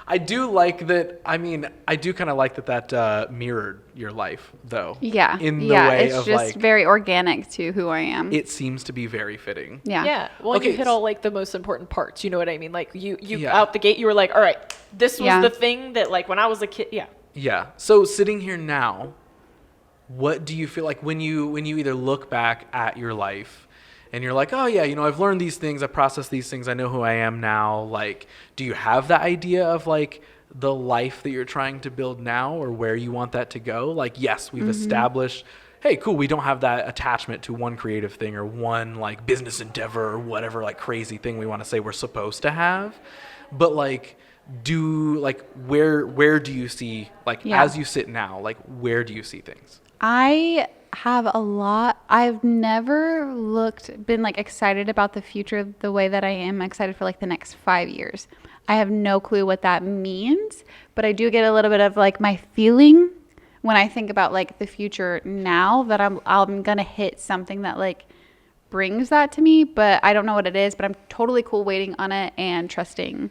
[SPEAKER 2] I do like that. I mean, I do kind of like that mirrored your life, though.
[SPEAKER 3] Yeah.
[SPEAKER 2] In the
[SPEAKER 3] yeah,
[SPEAKER 2] way
[SPEAKER 3] it's
[SPEAKER 2] of
[SPEAKER 3] just
[SPEAKER 2] like,
[SPEAKER 3] very organic to who I am.
[SPEAKER 2] it seems to be very fitting.
[SPEAKER 3] Yeah.
[SPEAKER 1] Yeah. Well,
[SPEAKER 2] Okay,
[SPEAKER 1] you hit all like the most important parts. You know what I mean? Like you
[SPEAKER 2] Yeah.
[SPEAKER 1] out the gate, you were like, all right, this was
[SPEAKER 3] Yeah.
[SPEAKER 1] the thing that like when I was a kid. Yeah.
[SPEAKER 2] Yeah. So sitting here now, what do you feel like when you either look back at your life and you're like, oh yeah, I've learned these things, I processed these things, I know who I am now. Like, do you have that idea of like the life that you're trying to build now, or where you want that to go? Like, yes, we've established, hey, cool, we don't have that attachment to one creative thing or one like business endeavor or whatever like crazy thing we want to say we're supposed to have. But like, where do you see, like, as you sit now, like, where do you see things?
[SPEAKER 3] I have a lot. I've never been like excited about the future the way that I am excited for like the next 5 years. I have no clue what that means, but I do get a little bit of like my feeling when I think about like the future now that I'm going to hit something that like brings that to me, but I don't know what it is, but I'm totally cool waiting on it and trusting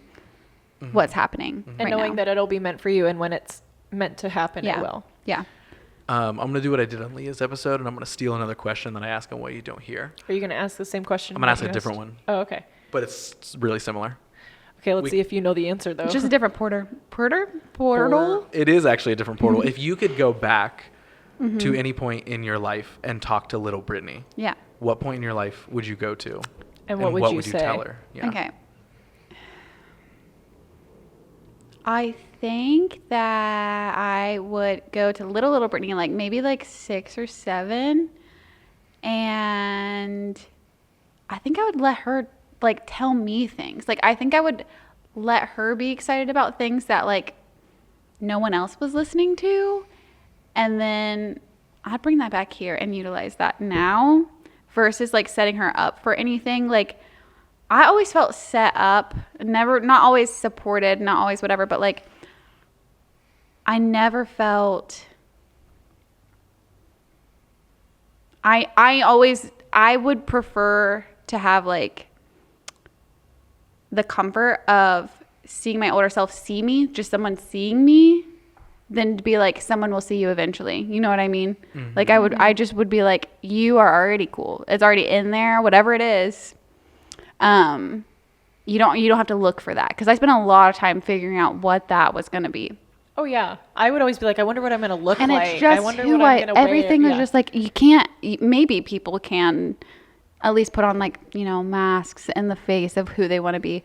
[SPEAKER 3] what's happening
[SPEAKER 1] and knowing that it'll be meant for you, and when it's meant to happen, it will.
[SPEAKER 3] Yeah.
[SPEAKER 2] I'm going to do what I did on Leah's episode, and I'm going to steal another question that I ask on what you don't hear.
[SPEAKER 1] Are you going to ask the same question?
[SPEAKER 2] I'm going to ask a different one.
[SPEAKER 1] Oh, okay.
[SPEAKER 2] But it's really similar.
[SPEAKER 1] Okay, let's see if you know the answer, though.
[SPEAKER 3] Just a different portal?
[SPEAKER 2] It is actually a different portal. If you could go back to any point in your life and talk to little Brittany, what point in your life would you go to?
[SPEAKER 1] And what would you say?
[SPEAKER 2] Tell her? Yeah.
[SPEAKER 3] Okay. I think that I would go to little Brittany, like maybe like 6 or 7. And I think I would let her like tell me things. Like, I think I would let her be excited about things that like no one else was listening to. And then I'd bring that back here and utilize that now versus like setting her up for anything. Like, I always felt set up, not always supported, not always whatever, but like I never felt, I would prefer to have like the comfort of seeing my older self see me, just someone seeing me, than to be like, someone will see you eventually. You know what I mean? Like I just would be like, you are already cool. It's already in there, whatever it is. You don't have to look for that, because I spent a lot of time figuring out what that was going to be.
[SPEAKER 1] Oh yeah, I would always be like, I wonder what I'm going to look
[SPEAKER 3] and
[SPEAKER 1] like.
[SPEAKER 3] It's just
[SPEAKER 1] I wonder what I'm going to wear.
[SPEAKER 3] Everything is just like, you can't. Maybe people can at least put on like masks in the face of who they want to be,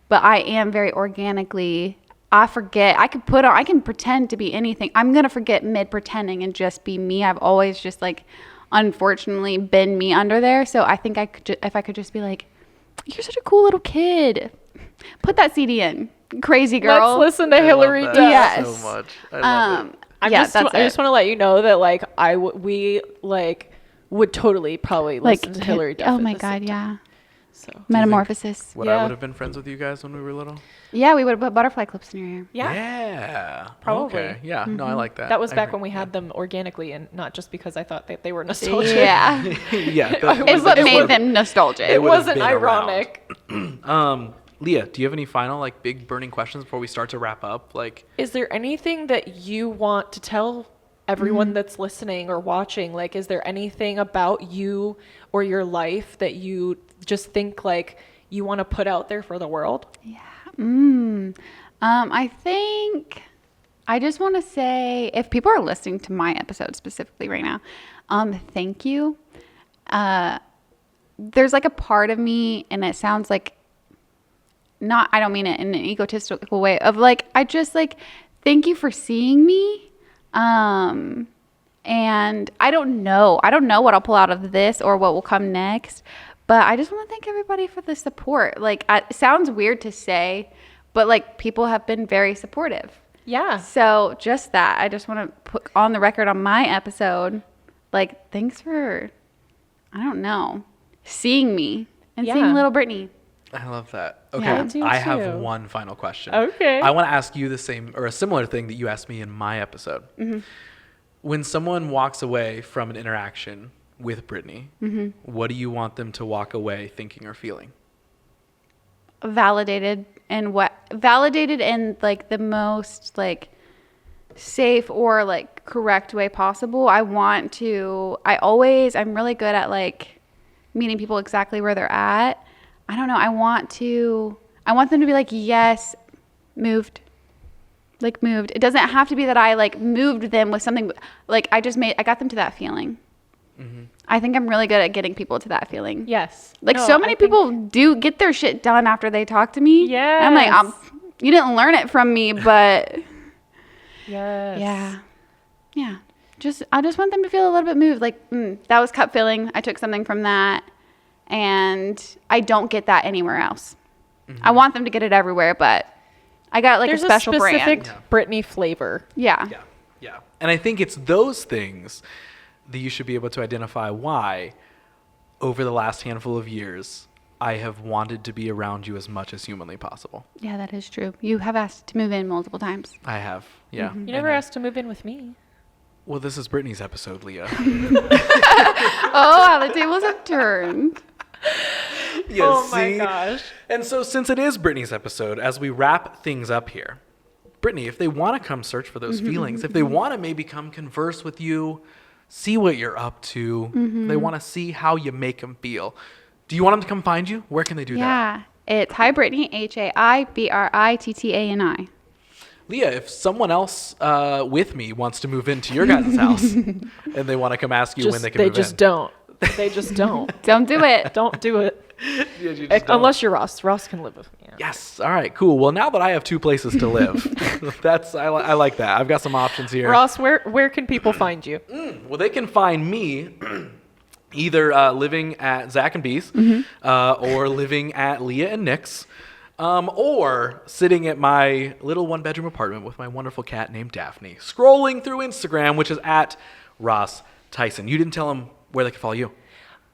[SPEAKER 3] but I am very organically. I forget. I can pretend to be anything. I'm gonna forget mid pretending and just be me. I've always just like, unfortunately, been me under there. So I think if I could just be like, you're such a cool little kid. Put that CD in. Crazy girl.
[SPEAKER 1] Let's listen to Hillary Duff.
[SPEAKER 3] Yes.
[SPEAKER 2] So much. I love it.
[SPEAKER 1] I just want to let you know that like we like would totally probably listen to Hillary Duff.
[SPEAKER 3] Oh my God, yeah.
[SPEAKER 1] So
[SPEAKER 3] Metamorphosis.
[SPEAKER 2] Would I would have been friends with you guys when we were little?
[SPEAKER 3] Yeah, we would have put butterfly clips in your hair.
[SPEAKER 2] Yeah.
[SPEAKER 1] Probably.
[SPEAKER 2] Okay. Yeah. No, I like that.
[SPEAKER 1] That was back when we had them organically, and not just because I thought that they were nostalgic.
[SPEAKER 3] Yeah.
[SPEAKER 2] Yeah.
[SPEAKER 3] It's what made them nostalgic.
[SPEAKER 1] It wasn't ironic.
[SPEAKER 2] Leah, do you have any final like big burning questions before we start to wrap up? Like,
[SPEAKER 1] is there anything that you want to tell everyone that's listening or watching? Like, is there anything about you or your life that you just think like you want to put out there for the world?
[SPEAKER 3] Yeah. I think I just want to say, if people are listening to my episode specifically right now, thank you. There's like a part of me, and it sounds like, I don't mean it in an egotistical way, of like, I just like, thank you for seeing me. And I don't know what I'll pull out of this or what will come next, but I just want to thank everybody for the support. Like, it sounds weird to say, but like, people have been very supportive.
[SPEAKER 1] Yeah.
[SPEAKER 3] So just that, I just want to put on the record on my episode, like, thanks for, I don't know, seeing me and seeing little Brittany.
[SPEAKER 2] I love that. Okay.
[SPEAKER 3] Yeah,
[SPEAKER 2] I have one final question.
[SPEAKER 1] Okay.
[SPEAKER 2] I want to ask you the same or a similar thing that you asked me in my episode. Mm-hmm. When someone walks away from an interaction with Brittany, what do you want them to walk away thinking or feeling?
[SPEAKER 3] Validated in like the most like safe or like correct way possible. I'm really good at like meeting people exactly where they're at. I don't know. I want them to be like, yes, moved. like moved. It doesn't have to be that I like moved them with something. Like I got them to that feeling. I think I'm really good at getting people to that feeling.
[SPEAKER 1] Yes.
[SPEAKER 3] Like
[SPEAKER 1] No,
[SPEAKER 3] so many
[SPEAKER 1] I think-
[SPEAKER 3] people do get their shit done after they talk to me.
[SPEAKER 1] Yes.
[SPEAKER 3] And I'm like, you didn't learn it from me, but
[SPEAKER 1] Yes.
[SPEAKER 3] yeah. I just want them to feel a little bit moved. Like, that was cup filling. I took something from that. And I don't get that anywhere else. I want them to get it everywhere, but I got like
[SPEAKER 1] There's
[SPEAKER 3] a special
[SPEAKER 1] specific
[SPEAKER 3] brand.
[SPEAKER 1] Brittany flavor.
[SPEAKER 3] Yeah.
[SPEAKER 2] Yeah. And I think it's those things that you should be able to identify why, over the last handful of years, I have wanted to be around you as much as humanly possible.
[SPEAKER 3] Yeah, that is true. You have asked to move in multiple times.
[SPEAKER 2] I have, yeah.
[SPEAKER 1] You never asked to move in with me.
[SPEAKER 2] Well, this is Brittany's episode, Leah.
[SPEAKER 3] Oh, how the tables have turned.
[SPEAKER 2] Yeah,
[SPEAKER 1] Oh my
[SPEAKER 2] see?
[SPEAKER 1] gosh.
[SPEAKER 2] And so since it is Brittany's episode, as we wrap things up here, Brittany, if they want to come search for those feelings, if they want to maybe come converse with you, see what you're up to, they want to see how you make them feel, do you want them to come find you? Where can they do that?
[SPEAKER 3] Yeah. It's Hi Brittany, HAIBRITTANI.
[SPEAKER 2] Leah, if someone else with me wants to move into your guys' house and they want to come ask you when they can move in.
[SPEAKER 1] They just don't. They just don't.
[SPEAKER 3] Don't do it.
[SPEAKER 1] Don't do it.
[SPEAKER 2] Yeah, you just don't.
[SPEAKER 1] Unless you're Ross. Ross can live with me. Yeah.
[SPEAKER 2] Yes. All right, cool. Well, now that I have 2 places to live, I like that. I've got some options here.
[SPEAKER 1] Ross, where can people find you?
[SPEAKER 2] Well, they can find me either living at Zach and B's or living at Leah and Nick's. Or sitting at my little 1-bedroom apartment with my wonderful cat named Daphne, scrolling through Instagram, which is at Ross Tyson. You didn't tell them where they can follow you.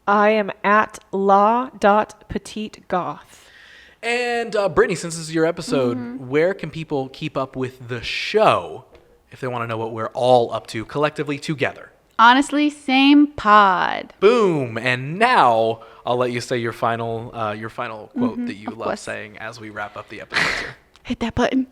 [SPEAKER 1] I am at la.petitegoth.
[SPEAKER 2] And Brittany, since this is your episode, where can people keep up with the show if they want to know what we're all up to collectively together?
[SPEAKER 3] Honestly, same pod.
[SPEAKER 2] Boom. And now I'll let you say your final quote that you love
[SPEAKER 3] course.
[SPEAKER 2] saying as we wrap up the episode here.
[SPEAKER 3] Hit that button.